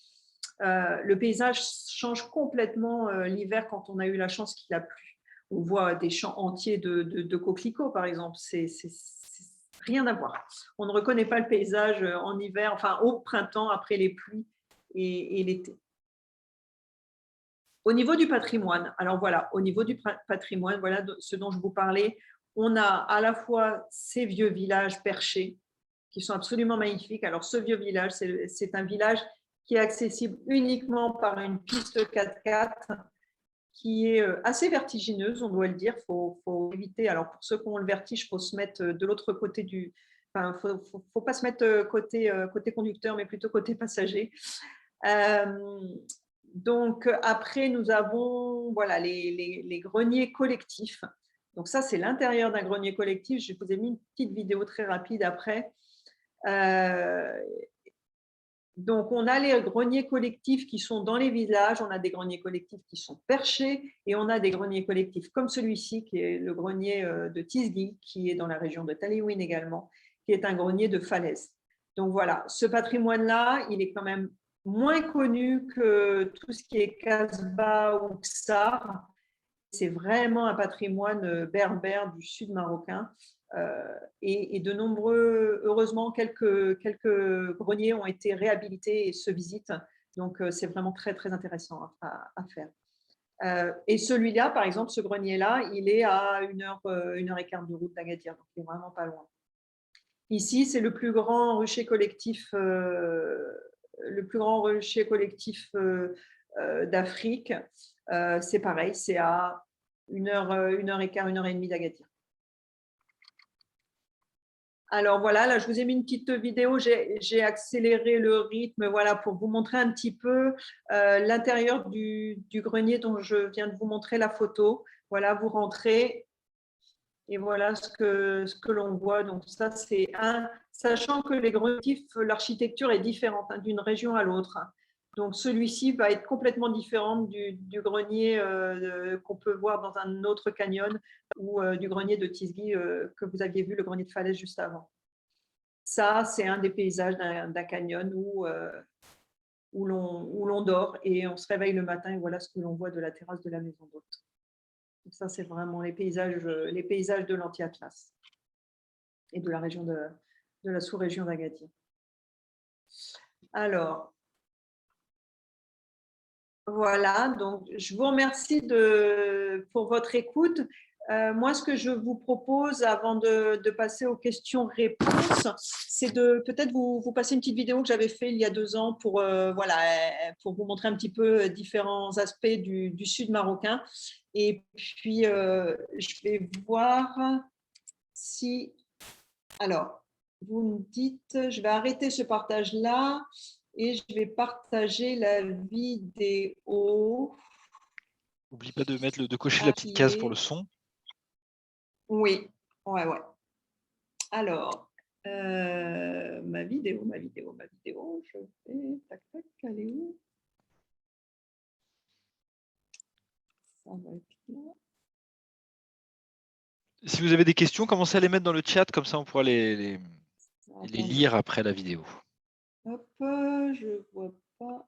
Le paysage change complètement l'hiver quand on a eu la chance qu'il a plu. On voit des champs entiers de coquelicots, par exemple. C'est rien à voir. On ne reconnaît pas le paysage en hiver, enfin au printemps, après les pluies et l'été. Au niveau du patrimoine, alors voilà, au niveau du patrimoine, voilà ce dont je vous parlais. On a à la fois ces vieux villages perchés qui sont absolument magnifiques. Alors, ce vieux village, c'est un village qui est accessible uniquement par une piste 4x4 qui est assez vertigineuse, on doit le dire. Faut éviter. Alors, pour ceux qui ont le vertige, il faut se mettre de l'autre côté du. Enfin, faut pas se mettre côté conducteur, mais plutôt côté passager. Donc, après, nous avons voilà, les greniers collectifs. Donc, ça, c'est l'intérieur d'un grenier collectif. Je vous ai mis une petite vidéo très rapide après. Donc, on a les greniers collectifs qui sont dans les villages, on a des greniers collectifs qui sont perchés et on a des greniers collectifs comme celui-ci, qui est le grenier de Tisgi, qui est dans la région de Taliwin également, qui est un grenier de falaise. Donc voilà, ce patrimoine-là, il est quand même moins connu que tout ce qui est Casbah ou Ksar. C'est vraiment un patrimoine berbère du sud marocain. Et de nombreux, heureusement, quelques greniers ont été réhabilités et se visitent. Donc, c'est vraiment très, très intéressant à faire. Et celui-là, par exemple, ce grenier-là, il est à 1h15 de route d'Agadir, donc il est vraiment pas loin. Ici, c'est le plus grand rucher collectif, d'Afrique. C'est pareil, c'est à 1h15, 1h30 d'Agadir. Alors voilà, là je vous ai mis une petite vidéo, j'ai accéléré le rythme voilà, pour vous montrer un petit peu l'intérieur du grenier dont je viens de vous montrer la photo. Voilà, vous rentrez et voilà ce que l'on voit. Donc ça, c'est sachant que les greniers, l'architecture est différente d'une région à l'autre. Donc celui-ci va être complètement différent du grenier qu'on peut voir dans un autre canyon ou du grenier de Tisgi que vous aviez vu, le grenier de Falaise juste avant. Ça, c'est un des paysages d'un canyon où l'on dort et on se réveille le matin et voilà ce que l'on voit de la terrasse de la maison d'hôte. Donc ça, c'est vraiment les paysages de l'Anti-Atlas et de la région de la sous-région d'Agadir. Alors, voilà, donc je vous remercie pour votre écoute. Moi, ce que je vous propose avant de passer aux questions-réponses, c'est de peut-être vous passer une petite vidéo que j'avais faite il y a 2 ans pour vous montrer un petit peu différents aspects du sud marocain. Et puis, je vais voir si… Alors, vous me dites, je vais arrêter ce partage-là et je vais partager la vidéo. N'oublie pas de cocher la petite case pour le son. Oui, ouais. Alors, ma vidéo, je fais tac, elle est où? Ça va être là. Si vous avez des questions, commencez à les mettre dans le chat, comme ça on pourra les lire après la vidéo. Hop, je vois pas.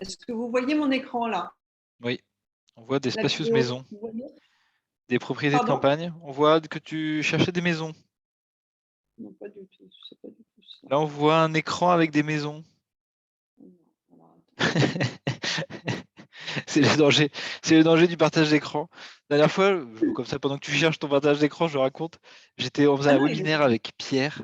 Est-ce que vous voyez mon écran là? Oui, on voit des La spacieuses vidéo, maisons, vous voyez? des propriétés de Pardon? campagne. On voit que tu cherchais des maisons. Non, pas du tout. C'est pas du tout ça. Là, on voit un écran avec des maisons. Non, alors, attends. C'est le danger du partage d'écran. La dernière fois, comme ça, pendant que tu cherches ton partage d'écran, je raconte, on faisait Ah un non, il est webinaire bon. avec Pierre,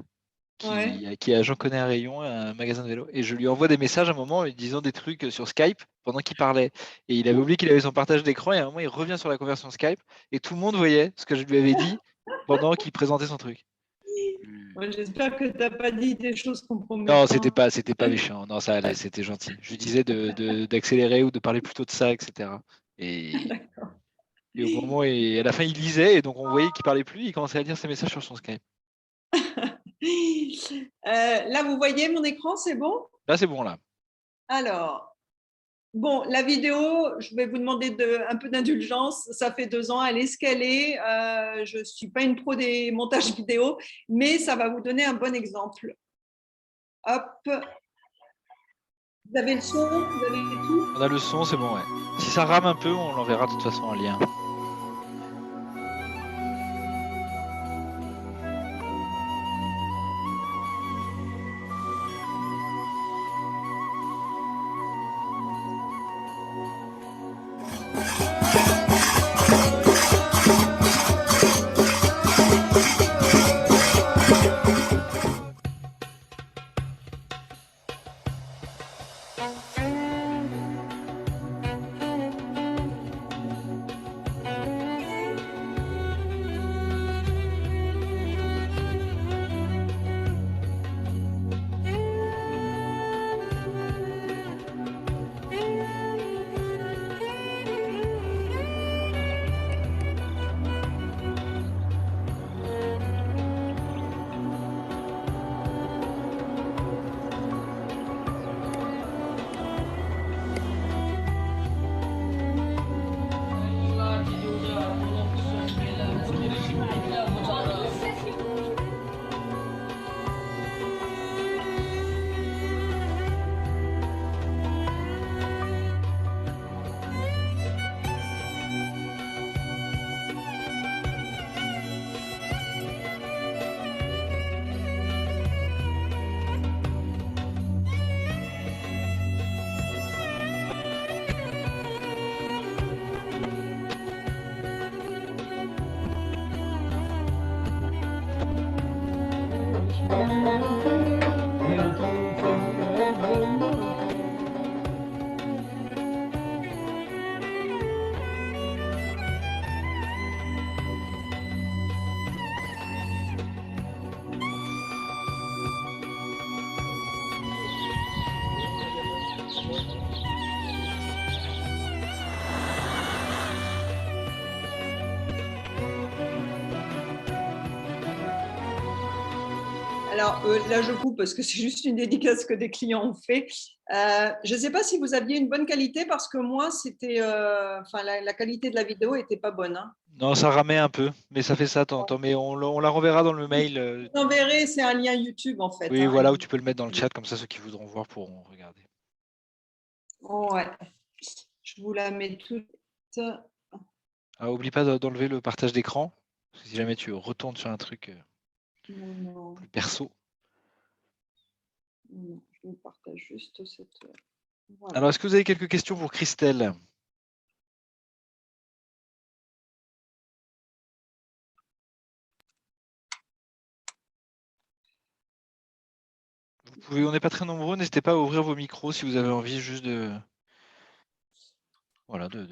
Ouais. qui est agent connaît un rayon, un magasin de vélo, et je lui envoie des messages à un moment lui disant des trucs sur Skype pendant qu'il parlait. Et il avait oublié qu'il avait son partage d'écran, et à un moment, il revient sur la conversion Skype, et tout le monde voyait ce que je lui avais dit pendant qu'il présentait son truc. Ouais, j'espère que tu n'as pas dit des choses Non, compromettantes. c'était pas méchant. Non, ça allait, c'était gentil. Je lui disais d'accélérer ou de parler plutôt de ça, etc. Et, et au moment et à la fin, il lisait et donc on voyait qu'il parlait plus. Il commençait à lire ses messages sur son Skype. Là, vous voyez mon écran, c'est bon? Là, c'est bon là. Alors, bon, la vidéo, je vais vous demander un peu d'indulgence. Ça fait 2 ans, elle est ce qu'elle est. Je ne suis pas une pro des montages vidéo, mais ça va vous donner un bon exemple. Hop. Vous avez le son, vous avez tout. On a le son, c'est bon, ouais. Si ça rame un peu, on l'enverra de toute façon en lien. Alors là, je coupe parce que c'est juste une dédicace que des clients ont fait. Je ne sais pas si vous aviez une bonne qualité parce que moi, c'était, la qualité de la vidéo n'était pas bonne. Hein. Non, ça ramait un peu, mais ça fait ça de temps en temps. Mais on la renverra dans le mail. Vous enverrez, c'est un lien YouTube en fait. Oui, Hein, voilà, où tu peux le mettre dans le chat, comme ça ceux qui voudront voir pourront regarder. ouais, je vous la mets toute. Ah, oublie pas d'enlever le partage d'écran, parce que si jamais tu retournes sur un truc Non, plus perso. non, je vous partage juste cette. Voilà. Alors, est-ce que vous avez quelques questions pour Christelle? On n'est pas très nombreux, n'hésitez pas à ouvrir vos micros si vous avez envie juste de, voilà, de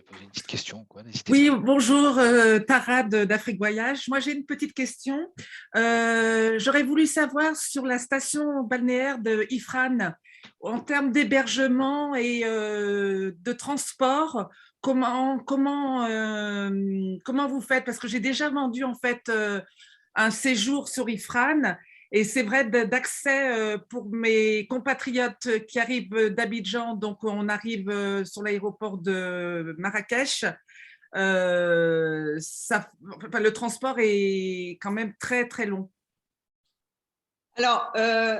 poser une petite question. Oui, bonjour, Tara d'Afrique Voyage. Moi, j'ai une petite question. J'aurais voulu savoir sur la station balnéaire de Ifrane, en termes d'hébergement et de transport, comment vous faites? Parce que j'ai déjà vendu en fait un séjour sur Ifrane. Et c'est vrai d'accès pour mes compatriotes qui arrivent d'Abidjan, donc on arrive sur l'aéroport de Marrakech. Le transport est quand même très très long. Alors,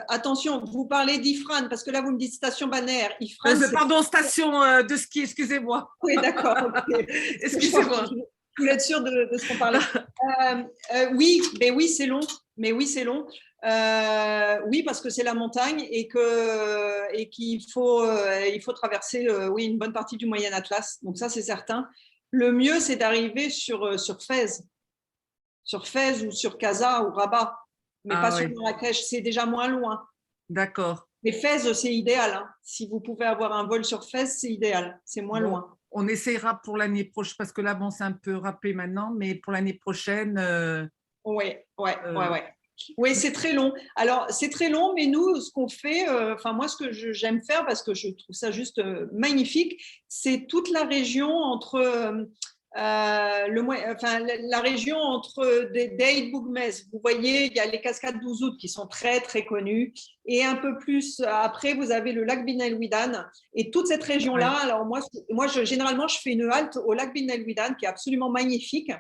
attention, vous parlez d'Ifrane, parce que là, vous me dites station balnéaire. Ifrane, Pardon, station de ski, excusez-moi. Oui, d'accord. Okay. Excusez-moi. Je voulais être sûre de ce qu'on parlait. Oui, mais oui, c'est long. Mais oui, c'est long. Oui, parce que c'est la montagne et qu'il faut, il faut traverser oui, une bonne partie du Moyen Atlas. Donc ça, c'est certain. Le mieux, c'est d'arriver sur Fès ou sur Casa ou Rabat, mais pas sur Marrakech. C'est déjà moins loin. D'accord. Mais Fès, c'est idéal. Hein. Si vous pouvez avoir un vol sur Fès, c'est idéal. C'est moins loin. On essaiera pour l'année prochaine, parce que là, bon, c'est un peu râpé maintenant, mais pour l'année prochaine. Oui, c'est très long. Alors, c'est très long, mais nous, ce qu'on fait, moi, ce que j'aime faire, parce que je trouve ça juste magnifique, c'est toute la région entre la région entre Deir Bougmez. Vous voyez, il y a les cascades d'Ouzoud qui sont très, très connues. Et un peu plus après, vous avez le lac Bin El Ouidan. Et toute cette région-là, alors moi généralement, je fais une halte au lac Bin El Ouidan qui est absolument magnifique.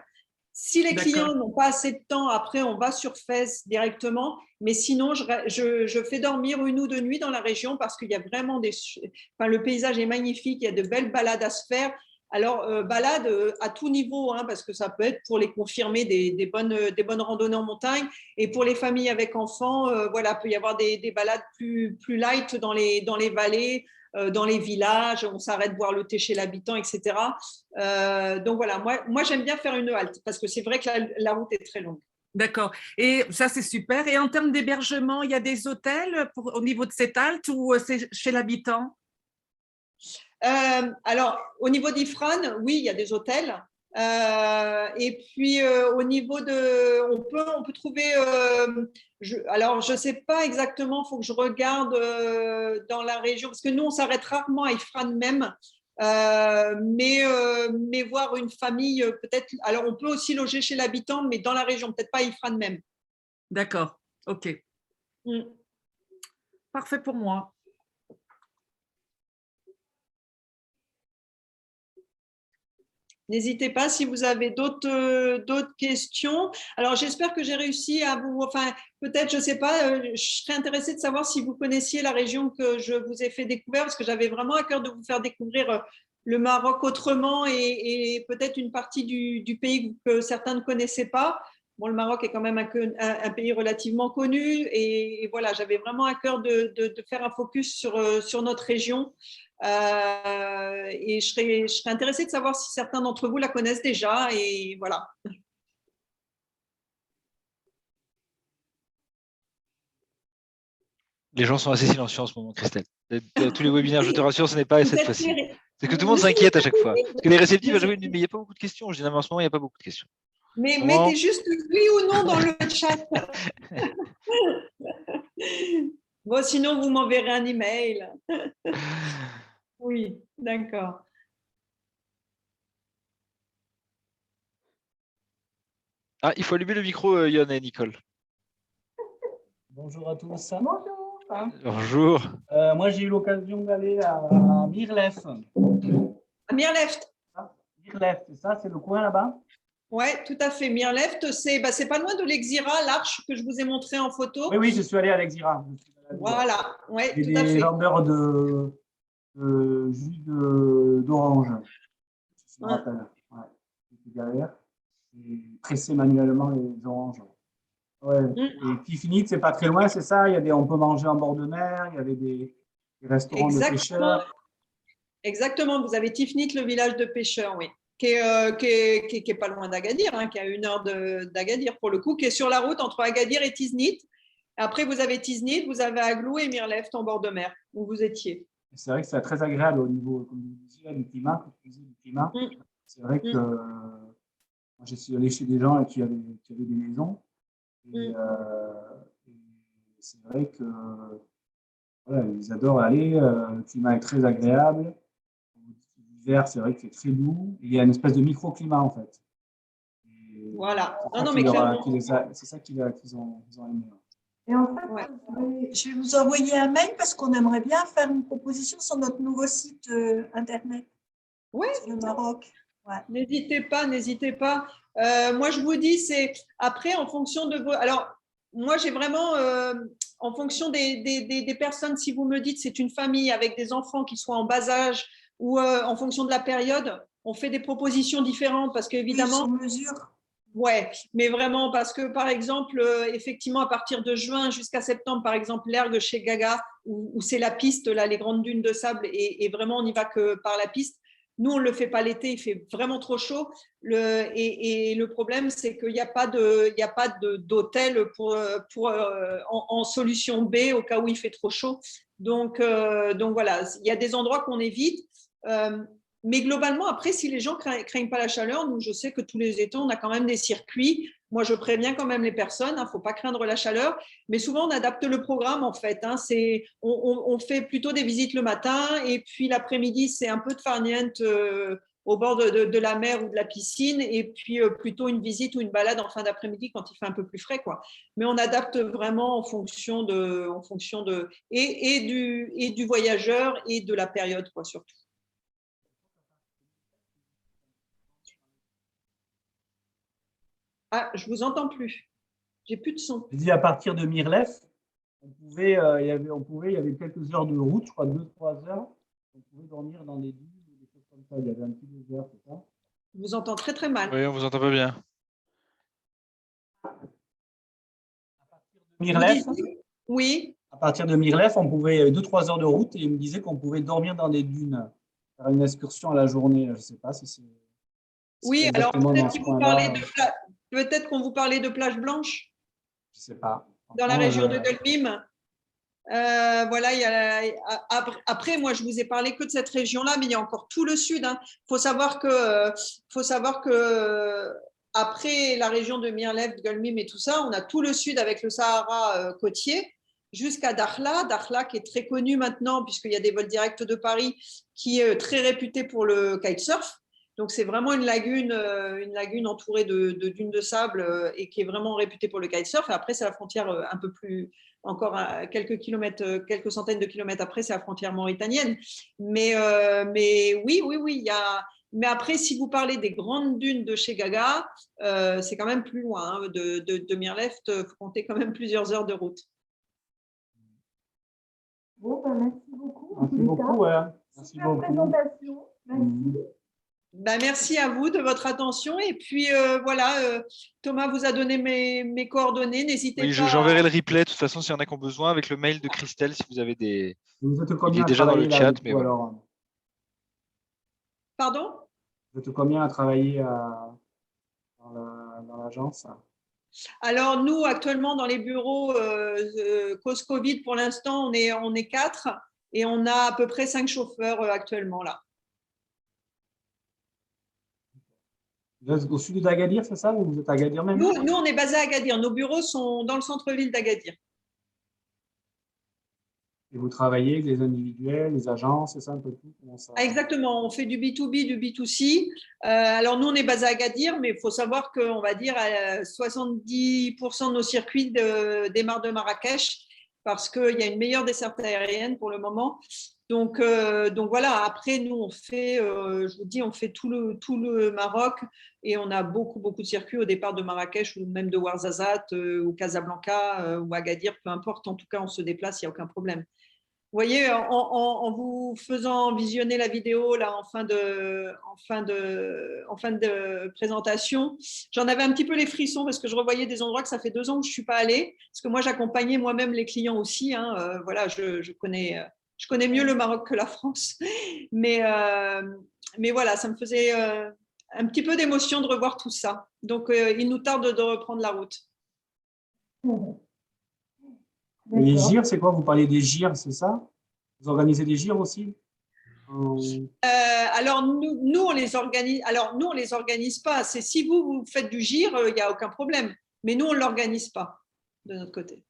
Si les clients n'ont pas assez de temps, après, on va sur Fès directement. Mais sinon, je fais dormir 1 ou 2 nuits dans la région parce qu'il y a vraiment le paysage est magnifique, il y a de belles balades à se faire. Alors, balades à tout niveau, hein, parce que ça peut être pour les confirmer des bonnes randonnées en montagne. Et pour les familles avec enfants, voilà, il peut y avoir des balades plus light dans les vallées, dans les villages, on s'arrête boire le thé chez l'habitant, etc. Donc voilà, moi j'aime bien faire une halte parce que c'est vrai que la route est très longue. D'accord. Et ça, c'est super. Et en termes d'hébergement, il y a des hôtels au niveau de cette halte ou c'est chez l'habitant? Alors, au niveau d'Ifrane, oui, il y a des hôtels. Et puis, au niveau on peut trouver. Alors, je ne sais pas exactement, il faut que je regarde dans la région, parce que nous, on s'arrête rarement à Ifrane même. Mais voir une famille, peut-être. Alors, on peut aussi loger chez l'habitant, mais dans la région, peut-être pas à Ifrane même. D'accord. OK. Parfait pour moi. N'hésitez pas si vous avez d'autres questions. Alors, j'espère que j'ai réussi à vous… Enfin, peut-être, je ne sais pas, je serais intéressée de savoir si vous connaissiez la région que je vous ai fait découvrir, parce que j'avais vraiment à cœur de vous faire découvrir le Maroc autrement et peut-être une partie du pays que certains ne connaissaient pas. Bon, le Maroc est quand même un pays relativement connu et voilà, j'avais vraiment à cœur de faire un focus sur notre région. Et je serais intéressée de savoir si certains d'entre vous la connaissent déjà et voilà. Les gens sont assez silencieux en ce moment, Christelle. Tous les webinaires, je te rassure, ce n'est pas cette fois-ci. C'est que tout le monde s'inquiète à chaque fois. Parce que les réceptifs, à chaque fois, ils me disent, mais il n'y a pas beaucoup de questions. Je dis, non, mais en ce moment, il n'y a pas beaucoup de questions. Mais mettez juste oui ou non dans le chat. Bon, sinon, vous m'enverrez un email. Oui, d'accord. Ah, il faut allumer le micro, Yann et Nicole. Bonjour à tous. Bonjour. Bonjour. Moi, j'ai eu l'occasion d'aller à Mirlef. À Mirleft. Mirlef, c'est ça, c'est le coin là-bas? Oui, tout à fait. Mirleft, c'est pas loin de l'Exira, l'arche que je vous ai montré en photo. Oui, je suis allé à l'Exira. Voilà, oui, tout à fait. Des vendeurs de jus d'orange. Je me rappelle. Ouais. Derrière. Presser manuellement les oranges. Ouais. Et Tifinit, c'est pas très loin, c'est ça. On peut manger en bord de mer, il y avait des restaurants de pêcheurs. Exactement, vous avez Tifinit, le village de pêcheurs, oui, qui est pas loin d'Agadir, hein, qui est à 1 heure d'Agadir pour le coup, qui est sur la route entre Agadir et Tiznit. Après, vous avez Tiznit, vous avez Aglou et Mirleft en bord de mer, où vous étiez. C'est vrai que c'est très agréable au niveau, comme vous disiez, du climat. C'est vrai que moi, je suis allé chez des gens qui avaient des maisons. Et c'est vrai que voilà, ils adorent aller. Le climat est très agréable. L'hiver, c'est vrai qu'il fait très doux. Il y a une espèce de microclimat en fait. Et voilà. C'est ça qu'ils ont aimé. Et en fait, je vais vous envoyer un mail parce qu'on aimerait bien faire une proposition sur notre nouveau site internet. Oui. Sur le Maroc. Ouais. N'hésitez pas. Moi, je vous dis, c'est après en fonction de vos… Alors, moi, j'ai vraiment… en fonction des personnes, si vous me dites c'est une famille avec des enfants qui soient en bas âge ou en fonction de la période, on fait des propositions différentes parce qu'évidemment… Oui, sur mesure. Ouais, mais vraiment parce que par exemple, effectivement, à partir de juin jusqu'à septembre, par exemple, l'ergue chez Gaga, où c'est la piste, là, les grandes dunes de sable, et vraiment on n'y va que par la piste. Nous, on ne le fait pas l'été, il fait vraiment trop chaud. Et le problème, c'est qu'il n'y a pas d'hôtel en solution B au cas où il fait trop chaud. Donc voilà, il y a des endroits qu'on évite. Mais globalement, après, si les gens ne craignent pas la chaleur, nous, je sais que tous les étés, on a quand même des circuits. Moi, je préviens quand même les personnes, il ne faut pas craindre la chaleur. Mais souvent, on adapte le programme, en fait. On fait plutôt des visites le matin et puis l'après-midi, c'est un peu de farniente au bord de la mer ou de la piscine et puis plutôt une visite ou une balade en fin d'après-midi quand il fait un peu plus frais, quoi. Mais on adapte vraiment en fonction du voyageur et de la période, quoi, surtout. Ah, je vous entends plus. J'ai plus de son. Je dis à partir de Mirlef, il y avait quelques heures de route, je crois 2-3 heures. On pouvait dormir dans des dunes, des choses comme ça. Il y avait un petit désert, c'est ça? Je vous entends très très mal. Oui, on vous entend pas bien. Mirlef, oui. à partir de Mirlef, il y avait 2-3 heures de route et il me disait qu'on pouvait dormir dans des dunes, faire une excursion à la journée. Je ne sais pas si c'est. Oui, alors peut-être qu'on vous parlait de plage blanche. Je ne sais pas. Dans la région de Golmim. Voilà, après, moi, je vous ai parlé que de cette région-là, mais il y a encore tout le sud. Il faut savoir que après la région de Mirlef, Golmim et tout ça, on a tout le sud avec le Sahara côtier jusqu'à Dakhla qui est très connu maintenant puisqu'il y a des vols directs de Paris, qui est très réputé pour le kitesurf. Donc, c'est vraiment une lagune entourée de dunes de sable et qui est vraiment réputée pour le kitesurf. Et après, c'est la frontière un peu plus, encore à quelques centaines de kilomètres après, c'est la frontière mauritanienne. Mais oui, il y a… Mais après, si vous parlez des grandes dunes de chez Gaga, c'est quand même plus loin. De Mirlef, il faut compter quand même plusieurs heures de route. Bon, merci beaucoup. Merci beaucoup. Merci beaucoup. Présentation. Merci. Merci à vous de votre attention. Et puis, voilà, Thomas vous a donné mes coordonnées. N'hésitez pas. J'enverrai le replay. De toute façon, s'il y en a qui ont besoin, avec le mail de Christelle, si vous avez des… Vous êtes combien Il est déjà dans le chat, mais voilà. alors Pardon? Vous êtes combien à travailler dans l'agence? Alors, nous, actuellement, dans les bureaux cause Covid, pour l'instant, on est 4 et on a à peu près 5 chauffeurs actuellement là. Vous êtes au sud d'Agadir, c'est ça? Ou vous êtes à Agadir même? Nous, on est basé à Agadir. Nos bureaux sont dans le centre-ville d'Agadir. Et vous travaillez avec les individuels, les agences, c'est ça un peu tout? Comment ça... Exactement. On fait du B2B, du B2C. Alors, nous, on est basé à Agadir, mais il faut savoir qu'on va dire 70% de nos circuits démarrent de Marrakech parce qu'il y a une meilleure desserte aérienne pour le moment. Donc voilà, après, nous, on fait, je vous dis, on fait tout le Maroc et on a beaucoup de circuits au départ de Marrakech ou même de Ouarzazate ou Casablanca ou Agadir, peu importe. En tout cas, on se déplace, il n'y a aucun problème. Vous voyez, en vous faisant visionner la vidéo là, en fin de présentation, j'en avais un petit peu les frissons parce que je revoyais des endroits que ça fait 2 ans que je ne suis pas allée. Parce que moi, j'accompagnais moi-même les clients aussi. Voilà, je connais mieux le Maroc que la France. Mais voilà, ça me faisait un petit peu d'émotion de revoir tout ça. Donc, il nous tarde de reprendre la route. Et les GIR, c'est quoi? Vous parlez des GIR, c'est ça? Vous organisez des GIR aussi? Alors, nous, on les organise. Alors, nous, on les organise pas. C'est si vous faites du GIR, il n'y a aucun problème. Mais nous, on ne l'organise pas de notre côté.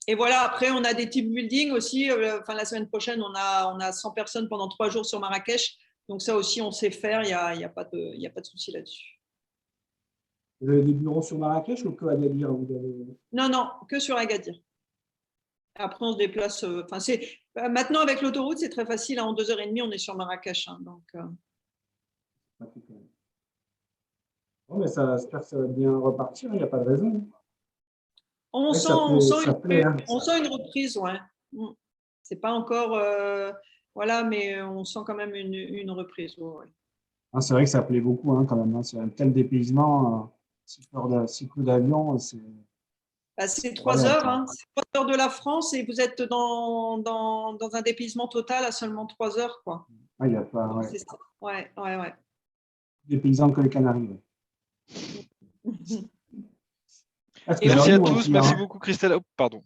Et voilà, après, on a des team building aussi. La semaine prochaine, on a 100 personnes pendant 3 jours sur Marrakech. Donc, ça aussi, on sait faire. Il n'y a pas de souci là-dessus. Vous avez des bureaux sur Marrakech ou que Agadir? Non, que sur Agadir. Après, on se déplace. Maintenant, avec l'autoroute, c'est très facile. En 2h30, on est sur Marrakech. Donc, Oh, mais ça, j'espère que ça va bien repartir, il n'y a pas de raison. On Ouais, sent, ça plaît, ça plaît, hein. on sent une reprise, ouais. C'est pas encore, voilà, mais on sent quand même une reprise. Ouais. Ah, c'est vrai que ça plaît beaucoup, hein, quand même, hein. C'est un tel dépaysement, 6 coups d'avion, c'est Bah, c'est 3 incroyable, heures, quoi. hein. C'est 3 heures de la France et vous êtes dans un dépaysement total à seulement 3 heures, quoi. Ah, il y a pas, Donc, ouais, c'est ça. Ouais, ouais, ouais. des paysans que les Canaries. Ouais. Parce que Merci chez à nous tous. aussi, Merci hein. beaucoup, Christelle. Oh, pardon.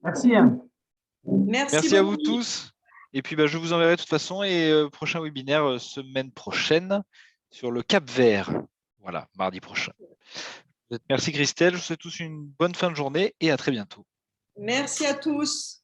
Merci, hein. Merci Merci à vous beaucoup. tous. Et puis, je vous enverrai de toute façon et prochain webinaire semaine prochaine sur le Cap-Vert. Voilà, mardi prochain. Merci Christelle. Je vous souhaite tous une bonne fin de journée et à très bientôt. Merci à tous.